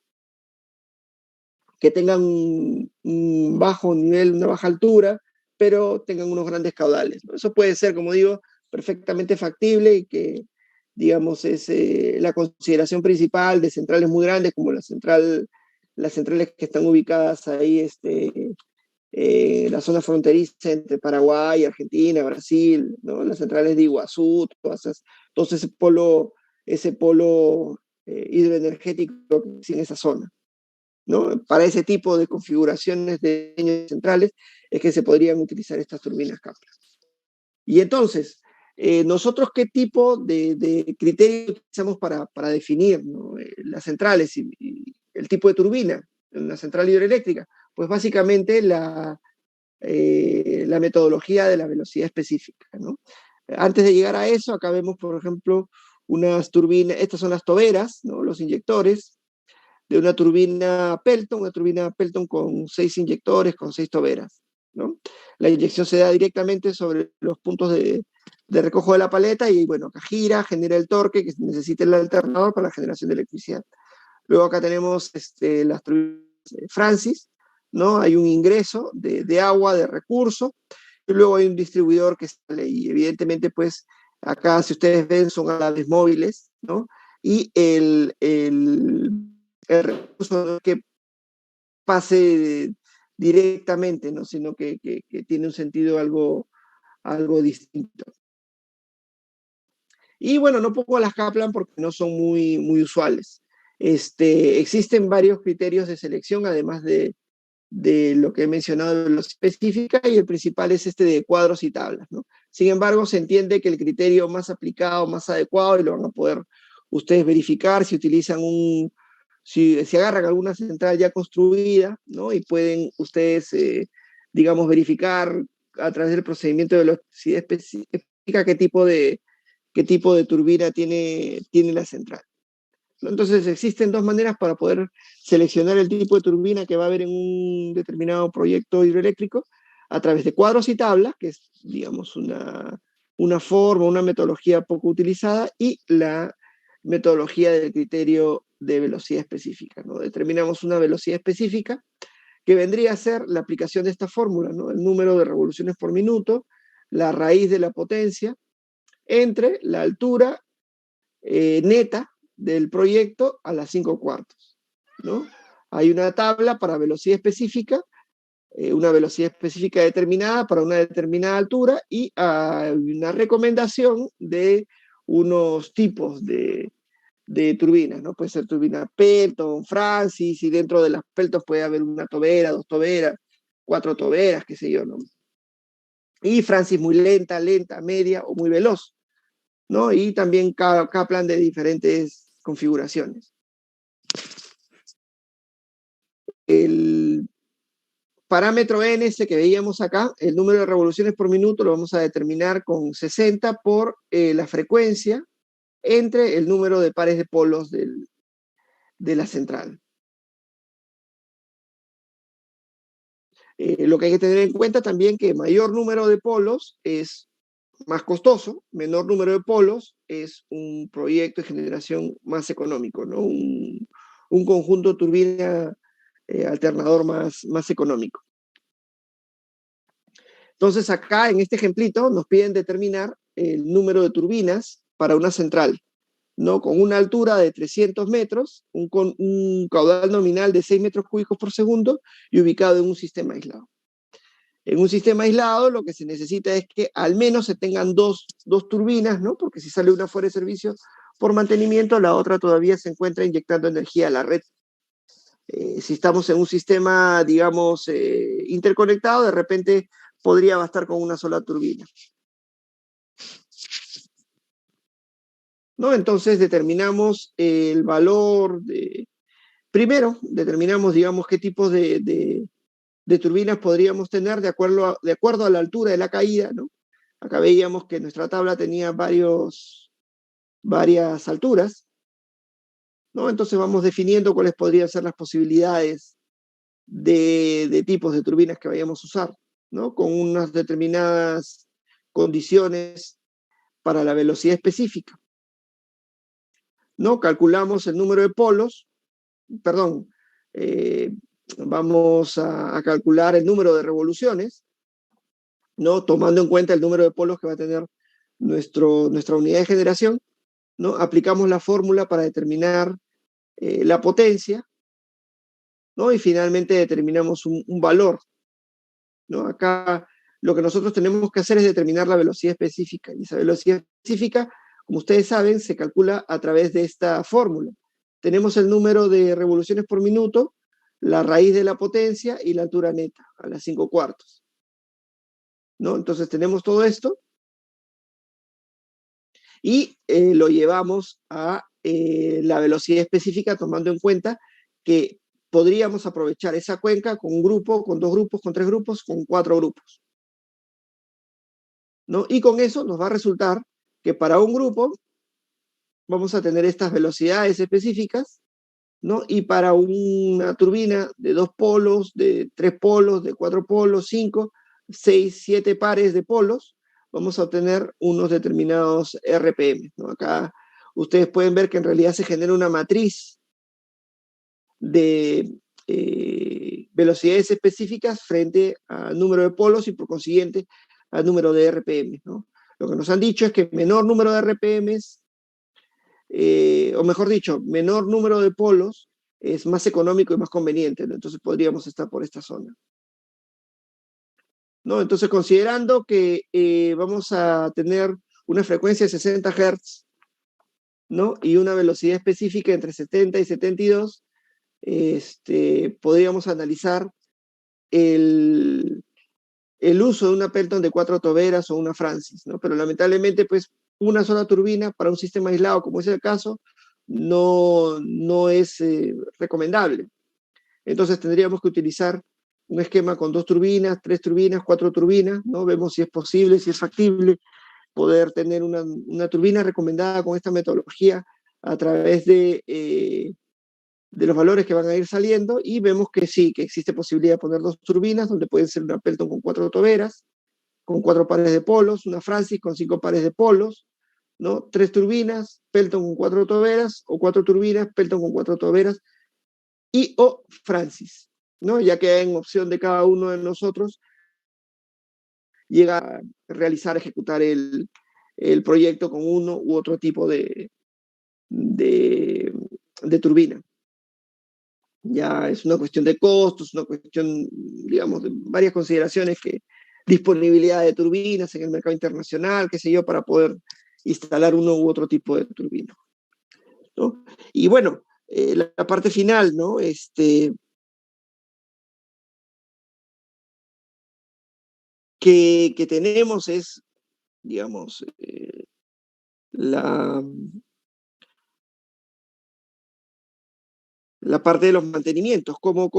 Speaker 1: Que tengan un bajo nivel, una baja altura, pero tengan unos grandes caudales, ¿no? Eso puede ser, como digo, perfectamente factible y que, digamos, es la consideración principal de centrales muy grandes como las centrales que están ubicadas ahí, la zona fronteriza entre Paraguay, Argentina, Brasil, ¿no? Las centrales de Iguazú, todo ese polo hidroenergético en esa zona, ¿no? Para ese tipo de configuraciones de centrales es que se podrían utilizar estas turbinas Kaplan. Y entonces, nosotros qué tipo de criterios utilizamos para definir, ¿no? Las centrales y el tipo de turbina en una central hidroeléctrica. Pues básicamente la metodología de la velocidad específica, ¿no? Antes de llegar a eso, acá vemos, por ejemplo, unas turbinas, estas son las toberas, ¿no? Los inyectores de una turbina Pelton con 6 inyectores, con 6 toberas, ¿no? La inyección se da directamente sobre los puntos de recojo de la paleta y, bueno, acá gira, genera el torque que necesita el alternador para la generación de electricidad. Luego acá tenemos las turbinas Francis, ¿no? Hay un ingreso de agua, de recurso, y luego hay un distribuidor que sale, y evidentemente, pues, acá, si ustedes ven, son aves móviles, ¿no? Y el recurso no es que pase directamente, ¿no? Sino que tiene un sentido algo distinto. Y bueno, no pongo las Kaplan porque no son muy usuales. Existen varios criterios de selección, además de lo que he mencionado de velocidad específica, y el principal es este de cuadros y tablas, ¿no? Sin embargo, se entiende que el criterio más aplicado, más adecuado, y lo van a poder ustedes verificar si utilizan si agarran alguna central ya construida, ¿no? Y pueden ustedes, digamos, verificar a través del procedimiento de velocidad específica qué tipo de turbina tiene la central. Entonces existen dos maneras para poder seleccionar el tipo de turbina que va a haber en un determinado proyecto hidroeléctrico: a través de cuadros y tablas, que es, digamos, una forma, una metodología poco utilizada, y la metodología del criterio de velocidad específica, ¿no? Determinamos una velocidad específica que vendría a ser la aplicación de esta fórmula, ¿no? El número de revoluciones por minuto, la raíz de la potencia, entre la altura neta del proyecto a las 5/4, ¿no? Hay una tabla para velocidad específica, una velocidad específica determinada para una determinada altura, y una recomendación de unos tipos de turbinas, ¿no? Puede ser turbina Pelton, Francis, y dentro de las Pelton puede haber una tobera, dos toberas, cuatro toberas, qué sé yo, ¿no? Y Francis muy lenta, media o muy veloz, ¿no? Y también cada plan de diferentes configuraciones. El parámetro N, ese que veíamos acá, el número de revoluciones por minuto, lo vamos a determinar con 60 por la frecuencia entre el número de pares de polos de la central. Lo que hay que tener en cuenta también, que mayor número de polos es más costoso, menor número de polos es un proyecto de generación más económico, ¿no? Un conjunto de turbina alternador más económico. Entonces acá en este ejemplito nos piden determinar el número de turbinas para una central, ¿no? Con una altura de 300 metros, con un caudal nominal de 6 metros cúbicos por segundo y ubicado en un sistema aislado. En un sistema aislado lo que se necesita es que al menos se tengan dos turbinas, ¿no? Porque si sale una fuera de servicio por mantenimiento, la otra todavía se encuentra inyectando energía a la red. Si estamos en un sistema, digamos, interconectado, de repente podría bastar con una sola turbina, ¿no? Entonces determinamos el valor primero determinamos, digamos, qué tipos de turbinas podríamos tener de acuerdo a la altura de la caída, ¿no? Acá veíamos que nuestra tabla tenía varias alturas, ¿no? Entonces vamos definiendo cuáles podrían ser las posibilidades de tipos de turbinas que vayamos a usar, ¿no? Con unas determinadas condiciones para la velocidad específica, ¿no? Calculamos el número de polos, perdón, vamos a calcular el número de revoluciones, ¿no? Tomando en cuenta el número de polos que va a tener nuestra unidad de generación, ¿no? Aplicamos la fórmula para determinar la potencia, ¿no? Y finalmente determinamos un valor, ¿no? Acá lo que nosotros tenemos que hacer es determinar la velocidad específica, y esa velocidad específica, como ustedes saben, se calcula a través de esta fórmula. Tenemos el número de revoluciones por minuto, la raíz de la potencia y la altura neta a las 5/4, ¿no? Entonces tenemos todo esto y lo llevamos a la velocidad específica, tomando en cuenta que podríamos aprovechar esa cuenca con un grupo, con dos grupos, con tres grupos, con cuatro grupos, ¿no? Y con eso nos va a resultar que para un grupo vamos a tener estas velocidades específicas, ¿no? Y para una turbina de 2 polos, de 3 polos, de 4 polos, 5, 6, 7 pares de polos, vamos a obtener unos determinados RPM, ¿no? Acá ustedes pueden ver que en realidad se genera una matriz de velocidades específicas frente al número de polos y por consiguiente al número de RPM, ¿no? Lo que nos han dicho es que menor número de RPMs, o mejor dicho, menor número de polos es más económico y más conveniente, ¿no? Entonces podríamos estar por esta zona, ¿no? Entonces, considerando que vamos a tener una frecuencia de 60 Hz, ¿no? Y una velocidad específica entre 70 y 72, podríamos analizar el, el uso de una Pelton de 4 toberas o una Francis, ¿no? Pero lamentablemente, pues, una sola turbina para un sistema aislado, como es el caso, no es recomendable. Entonces tendríamos que utilizar un esquema con 2 turbinas, 3 turbinas, 4 turbinas, ¿no? Vemos si es posible, si es factible poder tener una turbina recomendada con esta metodología a través de los valores que van a ir saliendo, y vemos que sí, que existe posibilidad de poner 2 turbinas, donde pueden ser una Pelton con 4 toberas, con 4 pares de polos, una Francis con 5 pares de polos, ¿no? 3 turbinas, Pelton con 4 toberas, o 4 turbinas, Pelton con 4 toberas, y o Francis, ¿no? Ya que en opción de cada uno de nosotros llega a realizar, ejecutar el proyecto con uno u otro tipo de, de turbina. Ya es una cuestión de costos, una cuestión, digamos, de varias consideraciones, que disponibilidad de turbinas en el mercado internacional, qué sé yo, para poder instalar uno u otro tipo de turbina, ¿no? Y bueno, la parte final, ¿no? Que tenemos es, digamos, la, la parte de los mantenimientos, cómo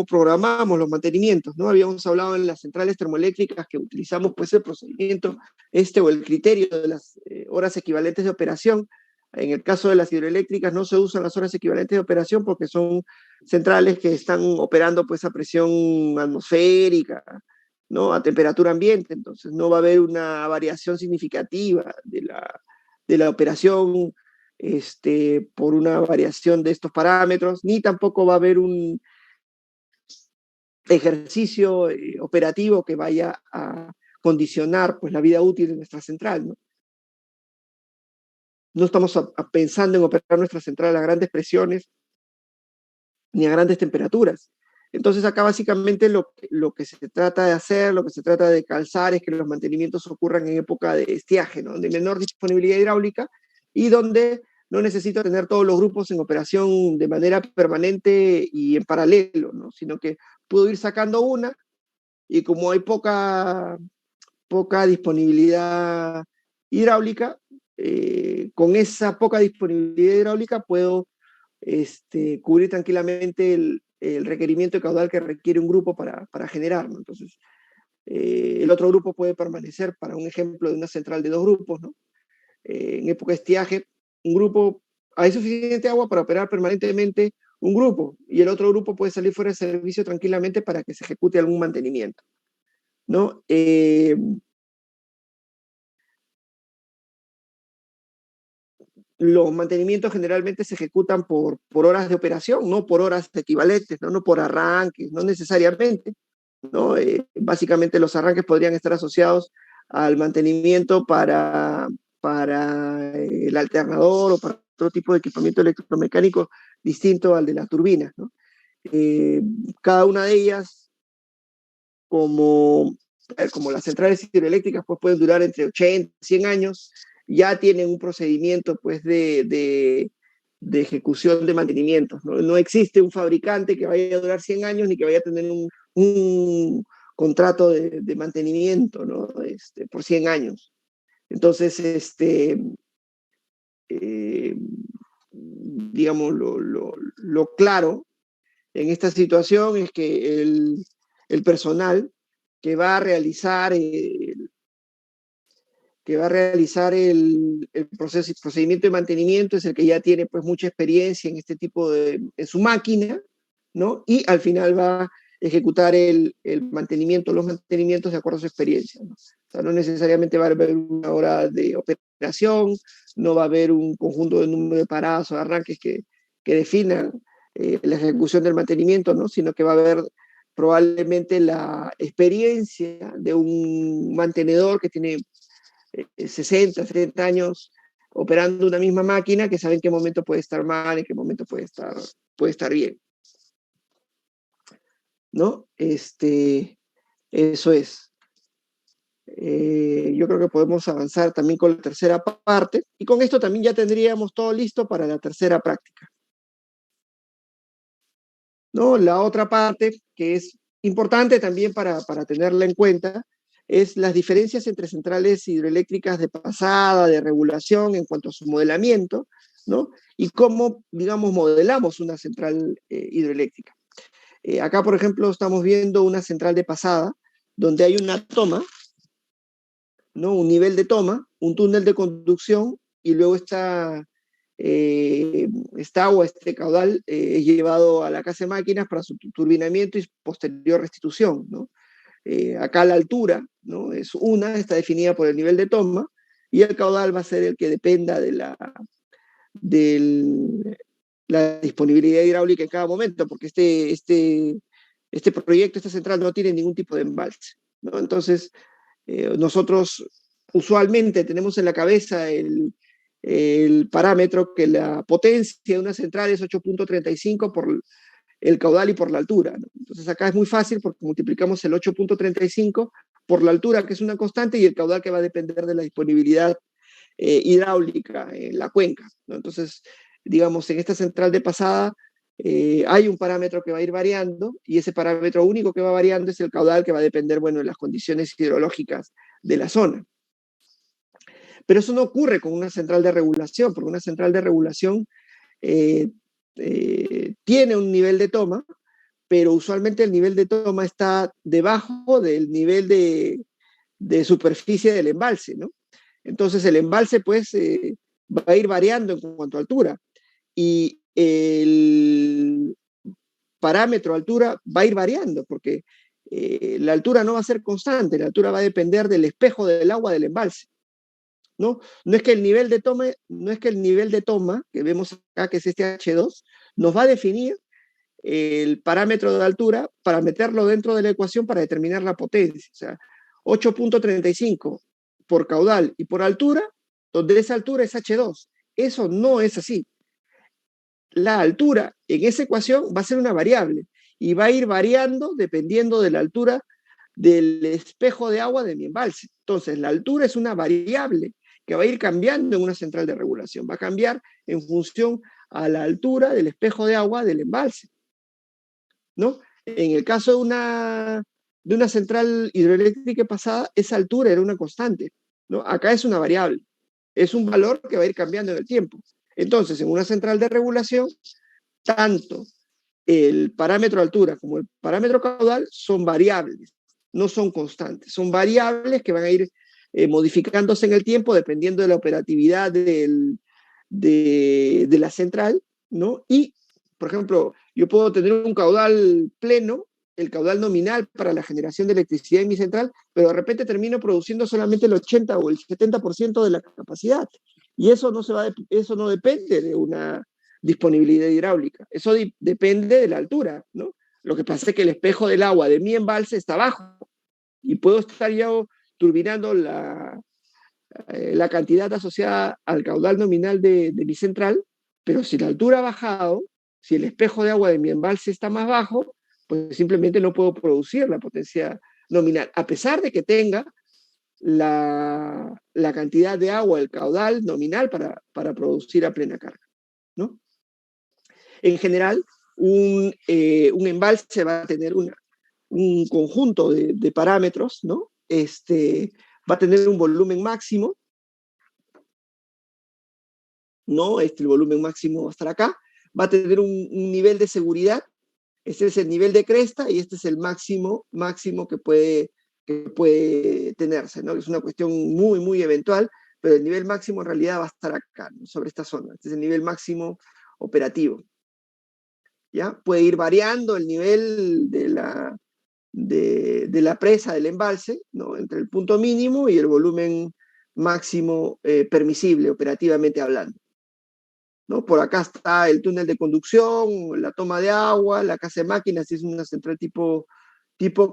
Speaker 1: programamos los mantenimientos, ¿no? Habíamos hablado en las centrales termoeléctricas que utilizamos, pues, el procedimiento o el criterio de las horas equivalentes de operación. En el caso de las hidroeléctricas no se usan las horas equivalentes de operación porque son centrales que están operando, pues, a presión atmosférica, ¿no? A temperatura ambiente, entonces no va a haber una variación significativa de la operación por una variación de estos parámetros, ni tampoco va a haber un ejercicio operativo que vaya a condicionar, pues, la vida útil de nuestra central, ¿no? No estamos pensando en operar nuestra central a grandes presiones ni a grandes temperaturas. Entonces acá básicamente lo que se trata de hacer, lo que se trata de calzar, es que los mantenimientos ocurran en época de estiaje, ¿no? De menor disponibilidad hidráulica, y donde no necesito tener todos los grupos en operación de manera permanente y en paralelo, ¿no? Sino que puedo ir sacando una, y como hay poca disponibilidad hidráulica, con esa poca disponibilidad hidráulica puedo cubrir tranquilamente el requerimiento de caudal que requiere un grupo para generar, ¿no? Entonces, el otro grupo puede permanecer, para un ejemplo de una central de 2 grupos, ¿no? En época de estiaje, un grupo, hay suficiente agua para operar permanentemente un grupo, y el otro grupo puede salir fuera de servicio tranquilamente para que se ejecute algún mantenimiento, ¿no? Los mantenimientos generalmente se ejecutan por horas de operación, no por horas equivalentes, no por arranques, no necesariamente, ¿no? Básicamente los arranques podrían estar asociados al mantenimiento para el alternador o para otro tipo de equipamiento electromecánico distinto al de las turbinas, ¿no? Eh, Cada una de ellas, como, como las centrales hidroeléctricas, pues pueden durar entre 80 y 100 años, ya tienen un procedimiento, pues, de ejecución de mantenimiento, ¿no? No existe un fabricante que vaya a durar 100 años ni que vaya a tener un contrato de mantenimiento, ¿no? Por 100 años. Entonces, digamos, lo claro en esta situación es que el personal que va a realizar el procedimiento de mantenimiento es el que ya tiene, pues, mucha experiencia en este tipo en su máquina, ¿no? Y al final va a ejecutar los mantenimientos de acuerdo a su experiencia, ¿no? O sea, no necesariamente va a haber una hora de operación, no va a haber un conjunto de número de paradas o de arranques que definan la ejecución del mantenimiento, ¿no? Sino que va a haber probablemente la experiencia de un mantenedor que tiene 60, 70 años operando una misma máquina, que sabe en qué momento puede estar mal, en qué momento puede estar bien, ¿no? Eso es. Yo creo que podemos avanzar también con la tercera parte, y con esto también ya tendríamos todo listo para la tercera práctica, ¿no? La otra parte que es importante también para tenerla en cuenta es las diferencias entre centrales hidroeléctricas de pasada, de regulación en cuanto a su modelamiento, ¿no? Y cómo, digamos, modelamos una central hidroeléctrica. Acá, por ejemplo, estamos viendo una central de pasada donde hay una toma, ¿no? Un nivel de toma, un túnel de conducción y luego esta agua, este caudal, es llevado a la casa de máquinas para su turbinamiento y posterior restitución, ¿no? Acá la altura, ¿no? Está definida por el nivel de toma, y el caudal va a ser el que dependa de la disponibilidad hidráulica en cada momento, porque este proyecto, esta central no tiene ningún tipo de embalse, ¿no? Entonces, nosotros usualmente tenemos en la cabeza el parámetro que la potencia de una central es 8.35 por el caudal y por la altura, ¿no? Entonces acá es muy fácil porque multiplicamos el 8.35 por la altura, que es una constante, y el caudal, que va a depender de la disponibilidad hidráulica en la cuenca, ¿no? Entonces, digamos, en esta central de pasada hay un parámetro que va a ir variando, y ese parámetro único que va variando es el caudal, que va a depender, bueno, de las condiciones hidrológicas de la zona. Pero eso no ocurre con una central de regulación, porque una central de regulación tiene un nivel de toma, pero usualmente el nivel de toma está debajo del nivel de superficie del embalse, ¿no? Entonces el embalse, pues, va a ir variando en cuanto a altura, y el parámetro altura va a ir variando, porque la altura no va a ser constante, la altura va a depender del espejo del agua del embalse, ¿no? No es que el nivel de toma, no es que el nivel de toma que vemos acá, que es este H2, nos va a definir el parámetro de altura para meterlo dentro de la ecuación para determinar la potencia. O sea, 8.35 por caudal y por altura, donde esa altura es H2. Eso no es así. La altura en esa ecuación va a ser una variable y va a ir variando dependiendo de la altura del espejo de agua de mi embalse. Entonces, la altura es una variable que va a ir cambiando en una central de regulación. Va a cambiar en función a la altura del espejo de agua del embalse, ¿no? En el caso de una central hidroeléctrica pasada, esa altura era una constante, ¿no? Acá es una variable, es un valor que va a ir cambiando en el tiempo. Entonces, en una central de regulación, tanto el parámetro altura como el parámetro caudal son variables, no son constantes, son variables que van a ir modificándose en el tiempo dependiendo de la operatividad de la central, ¿no? Y, por ejemplo, yo puedo tener un caudal pleno, el caudal nominal para la generación de electricidad en mi central, pero de repente termino produciendo solamente el 80 o el 70% de la capacidad. Y eso eso no depende de una disponibilidad hidráulica, eso depende de la altura, ¿no? Lo que pasa es que el espejo del agua de mi embalse está bajo, y puedo estar yo turbinando la cantidad asociada al caudal nominal de mi central, pero si la altura ha bajado, si el espejo de agua de mi embalse está más bajo, pues simplemente no puedo producir la potencia nominal, a pesar de que tenga la cantidad de agua, el caudal nominal para producir a plena carga, ¿no? En general, un embalse va a tener un conjunto de parámetros, ¿no? Va a tener un volumen máximo, ¿no? El volumen máximo va a estar acá. Va a tener un nivel de seguridad. Este es el nivel de cresta y este es el máximo que puede tenerse, ¿no? Es una cuestión muy, muy eventual, pero el nivel máximo en realidad va a estar acá, ¿no? Sobre esta zona. Este es el nivel máximo operativo, ¿ya? Puede ir variando el nivel de la presa del embalse, ¿no? Entre el punto mínimo y el volumen máximo permisible, operativamente hablando. ¿no? Por acá está el túnel de conducción, la toma de agua, la casa de máquinas, es una central tipo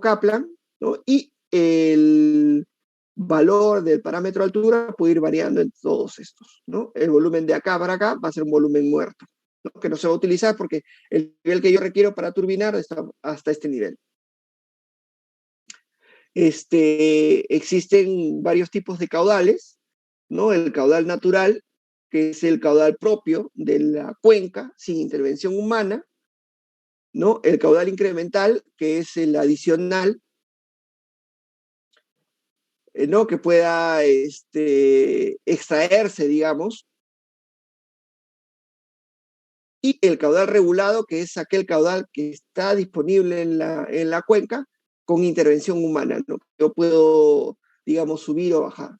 Speaker 1: Kaplan, ¿no? Y el valor del parámetro de altura puede ir variando en todos estos, ¿no? El volumen de acá para acá va a ser un volumen muerto, ¿no? Que no se va a utilizar porque el nivel que yo requiero para turbinar está hasta este nivel. Existen varios tipos de caudales, ¿no? El caudal natural, que es el caudal propio de la cuenca sin intervención humana, ¿no? El caudal incremental, que es el adicional, ¿no? Que pueda extraerse, digamos, y el caudal regulado, que es aquel caudal que está disponible en la cuenca con intervención humana, ¿no? Yo puedo, digamos, subir o bajar.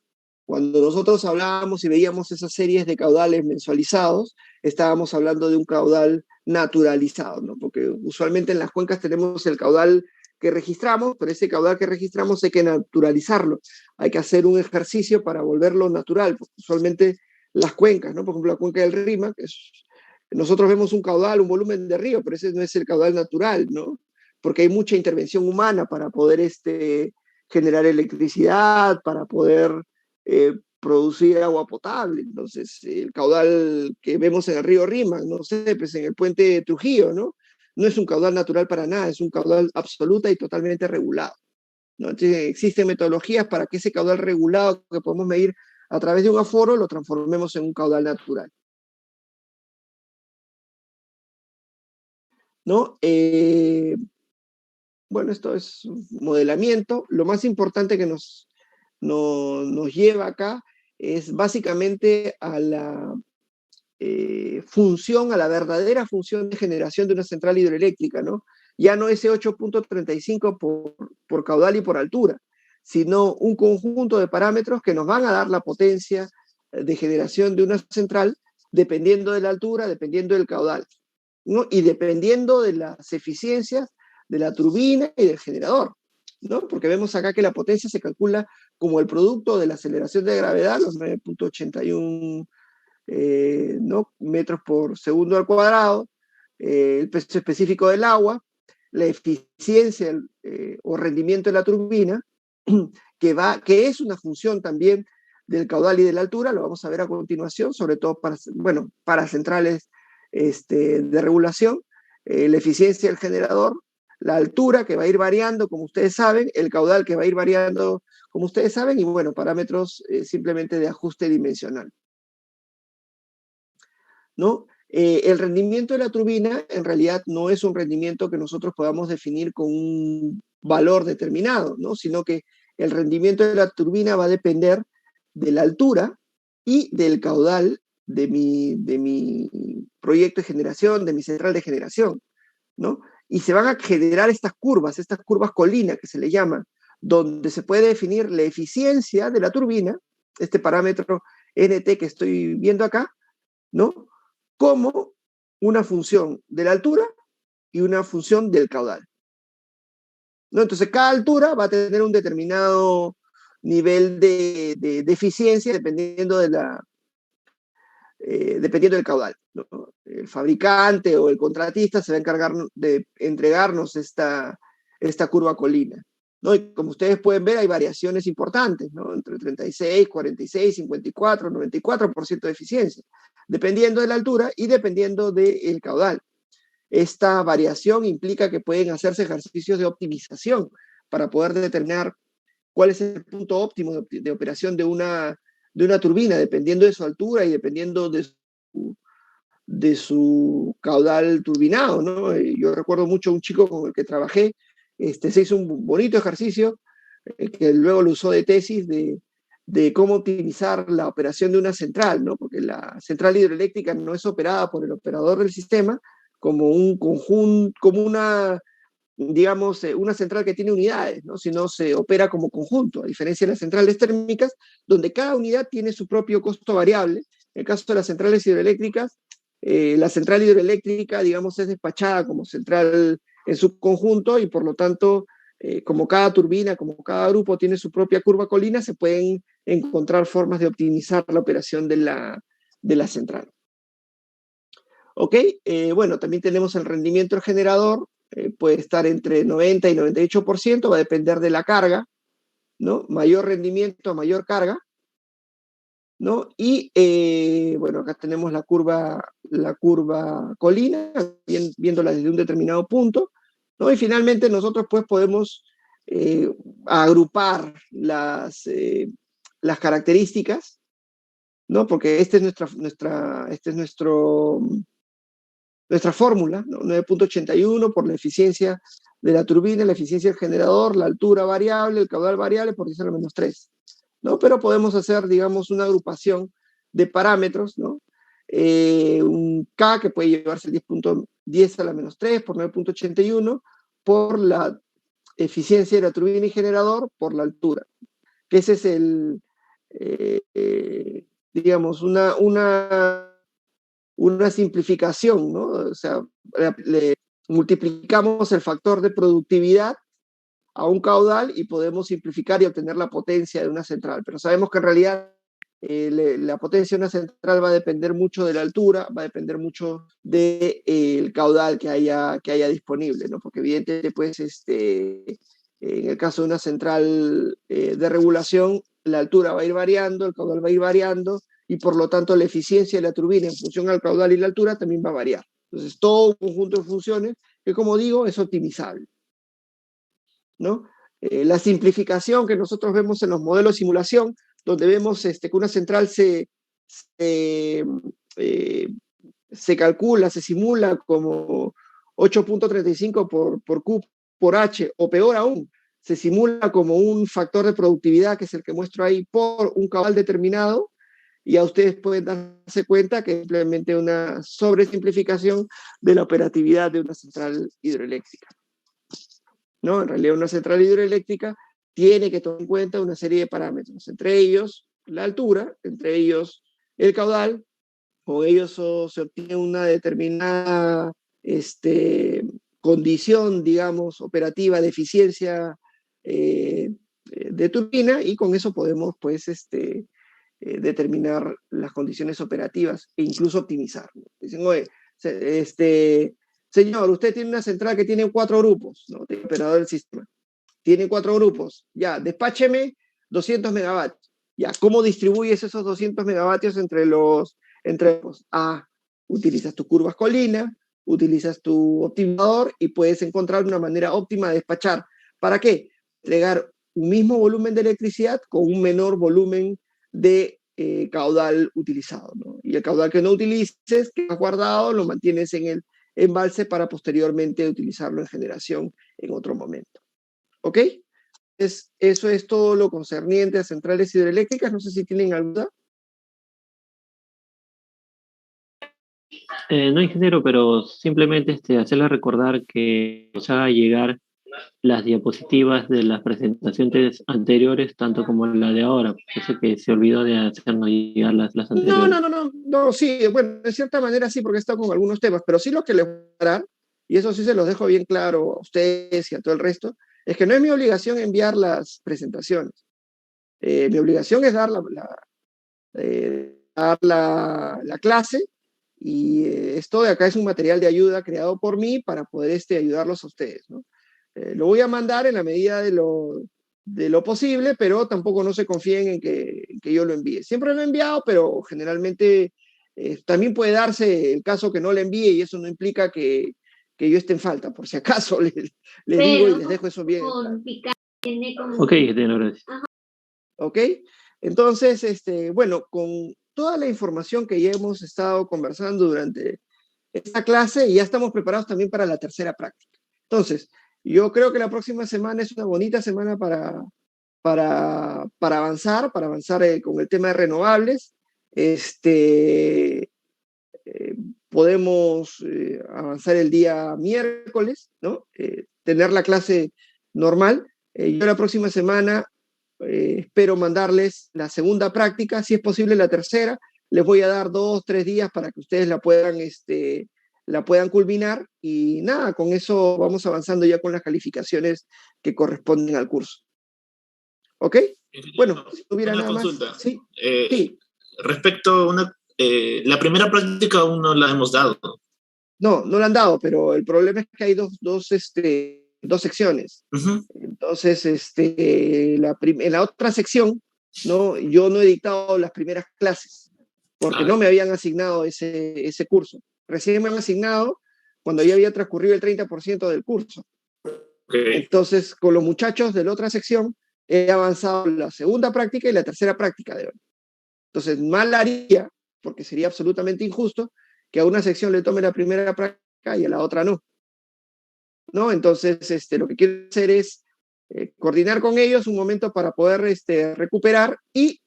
Speaker 1: Cuando nosotros hablábamos y veíamos esas series de caudales mensualizados, estábamos hablando de un caudal naturalizado, ¿no? Porque usualmente en las cuencas tenemos el caudal que registramos, pero ese caudal que registramos hay que naturalizarlo. Hay que hacer un ejercicio para volverlo natural, porque usualmente las cuencas, ¿no? Por ejemplo, la cuenca del Rima, que es, nosotros vemos un caudal, un volumen de río, pero ese no es el caudal natural, ¿no? Porque hay mucha intervención humana para poder generar electricidad, para poder producir agua potable. Entonces, el caudal que vemos en el río Rima, no sé, pues en el puente de Trujillo, ¿no? No es un caudal natural para nada, es un caudal absoluta y totalmente regulado, ¿no? Entonces, existen metodologías para que ese caudal regulado que podemos medir a través de un aforo lo transformemos en un caudal natural, ¿no? Bueno, esto es modelamiento. Lo más importante que nos lleva acá es básicamente a la función, a la verdadera función de generación de una central hidroeléctrica, ¿no? Ya no ese 8.35 por caudal y por altura, sino un conjunto de parámetros que nos van a dar la potencia de generación de una central dependiendo de la altura, dependiendo del caudal, ¿no? Y dependiendo de las eficiencias de la turbina y del generador, ¿no? Porque vemos acá que la potencia se calcula como el producto de la aceleración de gravedad, los 9.81 ¿no? metros por segundo al cuadrado, el peso específico del agua, la eficiencia o rendimiento de la turbina, que es una función también del caudal y de la altura, lo vamos a ver a continuación, sobre todo para, bueno, para centrales de regulación, la eficiencia del generador, la altura que va a ir variando, como ustedes saben, el caudal que va a ir variando, como ustedes saben, y bueno, parámetros simplemente de ajuste dimensional, ¿no? El rendimiento de la turbina en realidad no es un rendimiento que nosotros podamos definir con un valor determinado, ¿no? Sino que el rendimiento de la turbina va a depender de la altura y del caudal de mi proyecto de generación, de mi central de generación, ¿no? Y se van a generar estas curvas colinas que se le llaman, donde se puede definir la eficiencia de la turbina, este parámetro NT que estoy viendo acá, ¿no? Como una función de la altura y una función del caudal, ¿no? Entonces, cada altura va a tener un determinado nivel de eficiencia dependiendo del caudal, ¿no? El fabricante o el contratista se va a encargar de entregarnos esta curva colina, ¿no? Y como ustedes pueden ver, hay variaciones importantes, ¿no? Entre 36, 46, 54, 94% de eficiencia, dependiendo de la altura y dependiendo del caudal. Esta variación implica que pueden hacerse ejercicios de optimización para poder determinar cuál es el punto óptimo de operación de una turbina, dependiendo de su altura y dependiendo de su caudal turbinado, ¿no? Yo recuerdo mucho a un chico con el que trabajé, se hizo un bonito ejercicio que luego lo usó de tesis de cómo optimizar la operación de una central, ¿no? Porque la central hidroeléctrica no es operada por el operador del sistema como un conjunto, como una, digamos, una central que tiene unidades, ¿no? Sino se opera como conjunto, a diferencia de las centrales térmicas, donde cada unidad tiene su propio costo variable. En el caso de las centrales hidroeléctricas, la central hidroeléctrica, digamos, es despachada como central en su conjunto y por lo tanto, como cada turbina, como cada grupo tiene su propia curva colina, se pueden encontrar formas de optimizar la operación de la central. ¿Ok? Bueno, también tenemos el rendimiento del generador, puede estar entre 90 y 98%, va a depender de la carga, ¿no? Mayor rendimiento, mayor carga, ¿no? Y bueno, acá tenemos la curva colina, viéndola desde un determinado punto, ¿no? Y finalmente nosotros pues podemos eh, agrupar las características, ¿no? Porque este es nuestra fórmula, ¿no? 9.81 por la eficiencia de la turbina, la eficiencia del generador, la altura variable, el caudal variable por 10 a la menos 3. ¿No? Pero podemos hacer, digamos, una agrupación de parámetros, ¿no? Un K que puede llevarse el 10 a la menos 3 por 9.81 por la eficiencia de la turbina y generador por la altura. Que ese es digamos, una simplificación, ¿no? O sea, le multiplicamos el factor de productividad a un caudal y podemos simplificar y obtener la potencia de una central. Pero sabemos que en realidad la potencia de una central va a depender mucho de la altura, va a depender mucho del caudal que haya disponible, ¿no? Porque evidentemente, pues, en el caso de una central de regulación, la altura va a ir variando, el caudal va a ir variando, y por lo tanto la eficiencia de la turbina en función al caudal y la altura también va a variar. Entonces, todo un conjunto de funciones que, como digo, es optimizable, ¿no? La simplificación que nosotros vemos en los modelos de simulación, donde vemos que una central se, eh, se calcula, se simula como 8.35 por Q por H, o peor aún, se simula como un factor de productividad, que es el que muestro ahí, por un caudal determinado, y a ustedes pueden darse cuenta que es simplemente una sobresimplificación de la operatividad de una central hidroeléctrica, ¿no? En realidad una central hidroeléctrica tiene que tomar en cuenta una serie de parámetros, entre ellos la altura, entre ellos el caudal, con ellos se obtiene una determinada condición, digamos, operativa de eficiencia de turbina, y con eso podemos, pues, determinar las condiciones operativas e incluso optimizar, ¿no? Dicen, oye, señor, usted tiene una central que tiene 4 grupos, ¿no? El operador del sistema tiene 4 grupos, ya, despácheme 200 megavatios. Ya, ¿cómo distribuyes esos 200 megavatios entre los? Ah, utilizas tus curvas colina, utilizas tu optimizador y puedes encontrar una manera óptima de despachar. ¿Para qué? Entregar un mismo volumen de electricidad con un menor volumen de caudal utilizado, ¿no? Y el caudal que no utilices, que has guardado, lo mantienes en el embalse para posteriormente utilizarlo en generación en otro momento. ¿Ok? Eso es todo lo concerniente a centrales hidroeléctricas. No sé si tienen alguna.
Speaker 2: No, ingeniero, pero simplemente hacerle recordar que nos haga llegar las diapositivas de las presentaciones anteriores, tanto como la de ahora. Parece que se olvidó de hacernos llegar las anteriores.
Speaker 1: No, sí, bueno, de cierta manera sí, porque he estado con algunos temas, pero sí lo que les voy a dar, y eso sí se los dejo bien claro a ustedes y a todo el resto, es que no es mi obligación enviar las presentaciones. Mi obligación es dar la clase, y esto de acá es un material de ayuda creado por mí para poder ayudarlos a ustedes, ¿no? Lo voy a mandar en la medida de lo posible, pero tampoco no se confíen en que yo lo envíe. Siempre lo he enviado, pero generalmente también puede darse el caso que no lo envíe, y eso no implica que yo esté en falta, por si acaso les digo y les dejo eso bien.
Speaker 2: Ok, ingeniero, gracias.
Speaker 1: ¿Ok? Entonces, bueno, con toda la información que ya hemos estado conversando durante esta clase, ya estamos preparados también para la tercera práctica. Entonces, yo creo que la próxima semana es una bonita semana para avanzar con el tema de renovables. Podemos avanzar el día miércoles, ¿no? Tener la clase normal. Yo la próxima semana espero mandarles la segunda práctica, si es posible la tercera. Les voy a dar 2, 3 días para que ustedes la puedan culminar, y nada, con eso vamos avanzando ya con las calificaciones que corresponden al curso. ¿Ok? Bueno, si tuviera
Speaker 3: una
Speaker 1: nada
Speaker 3: consulta.
Speaker 1: Más. Sí.
Speaker 3: Respecto a la primera práctica aún no la hemos dado.
Speaker 1: No, no lo han dado, pero el problema es que hay dos secciones. Entonces, en la otra sección, ¿no? Yo no he dictado las primeras clases, porque no me habían asignado ese curso. Recién me han asignado cuando ya había transcurrido el 30% del curso.
Speaker 3: Okay.
Speaker 1: Entonces, con los muchachos de la otra sección, he avanzado la segunda práctica y la tercera práctica de hoy. Entonces, mal haría, porque sería absolutamente injusto, que a una sección le tome la primera práctica y a la otra no. ¿No? Entonces, lo que quiero hacer es coordinar con ellos un momento para poder recuperar y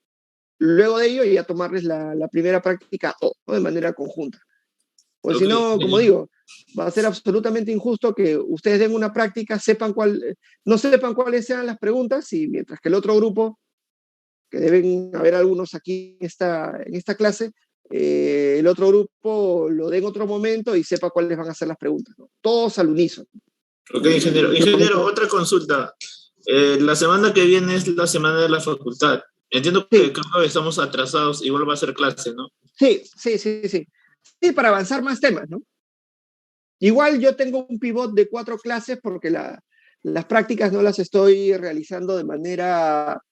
Speaker 1: luego de ello ya tomarles la primera práctica ¿no? De manera conjunta. Pues si no, como digo, va a ser absolutamente injusto que ustedes den una práctica, no sepan cuáles sean las preguntas y mientras que el otro grupo, que deben haber algunos aquí en esta clase, el otro grupo lo dé en otro momento y sepa cuáles van a ser las preguntas, ¿no? Todos al unísono.
Speaker 3: Ok, ingeniero. Ingeniero, otra consulta. La semana que viene es la semana de la facultad. Entiendo que creo que estamos atrasados, igual va a ser clase, ¿no?
Speaker 1: Sí. Sí, para avanzar más temas, ¿no? Igual yo tengo un pivot de 4 clases porque las prácticas no las estoy realizando de manera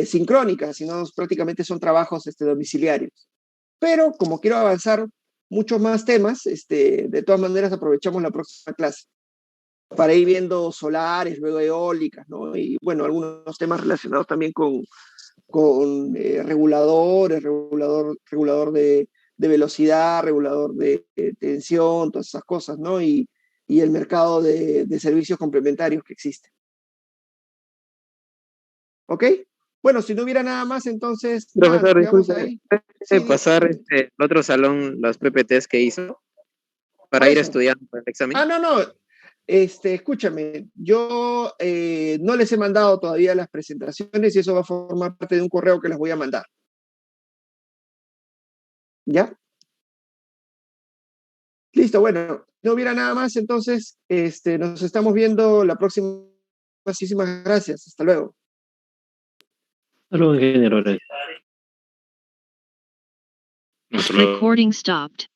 Speaker 1: sincrónica, sino prácticamente son trabajos domiciliarios. Pero como quiero avanzar muchos más temas, de todas maneras aprovechamos la próxima clase para ir viendo solares, luego eólicas, ¿no? Y bueno, algunos temas relacionados también con reguladores, regulador de velocidad, regulador de tensión, todas esas cosas, ¿no? Y el mercado de servicios complementarios que existe. ¿Ok? Bueno, si no hubiera nada más, entonces...
Speaker 4: Profesor, disculpe, ¿puede pasar el otro salón los PPTs que hizo para ir estudiando para el examen?
Speaker 1: No. Escúchame, yo no les he mandado todavía las presentaciones y eso va a formar parte de un correo que les voy a mandar. ¿Ya? Listo, bueno, no hubiera nada más, entonces nos estamos viendo la próxima. Muchísimas gracias, hasta luego.
Speaker 2: Hasta luego, ingeniero.
Speaker 5: Recording stopped.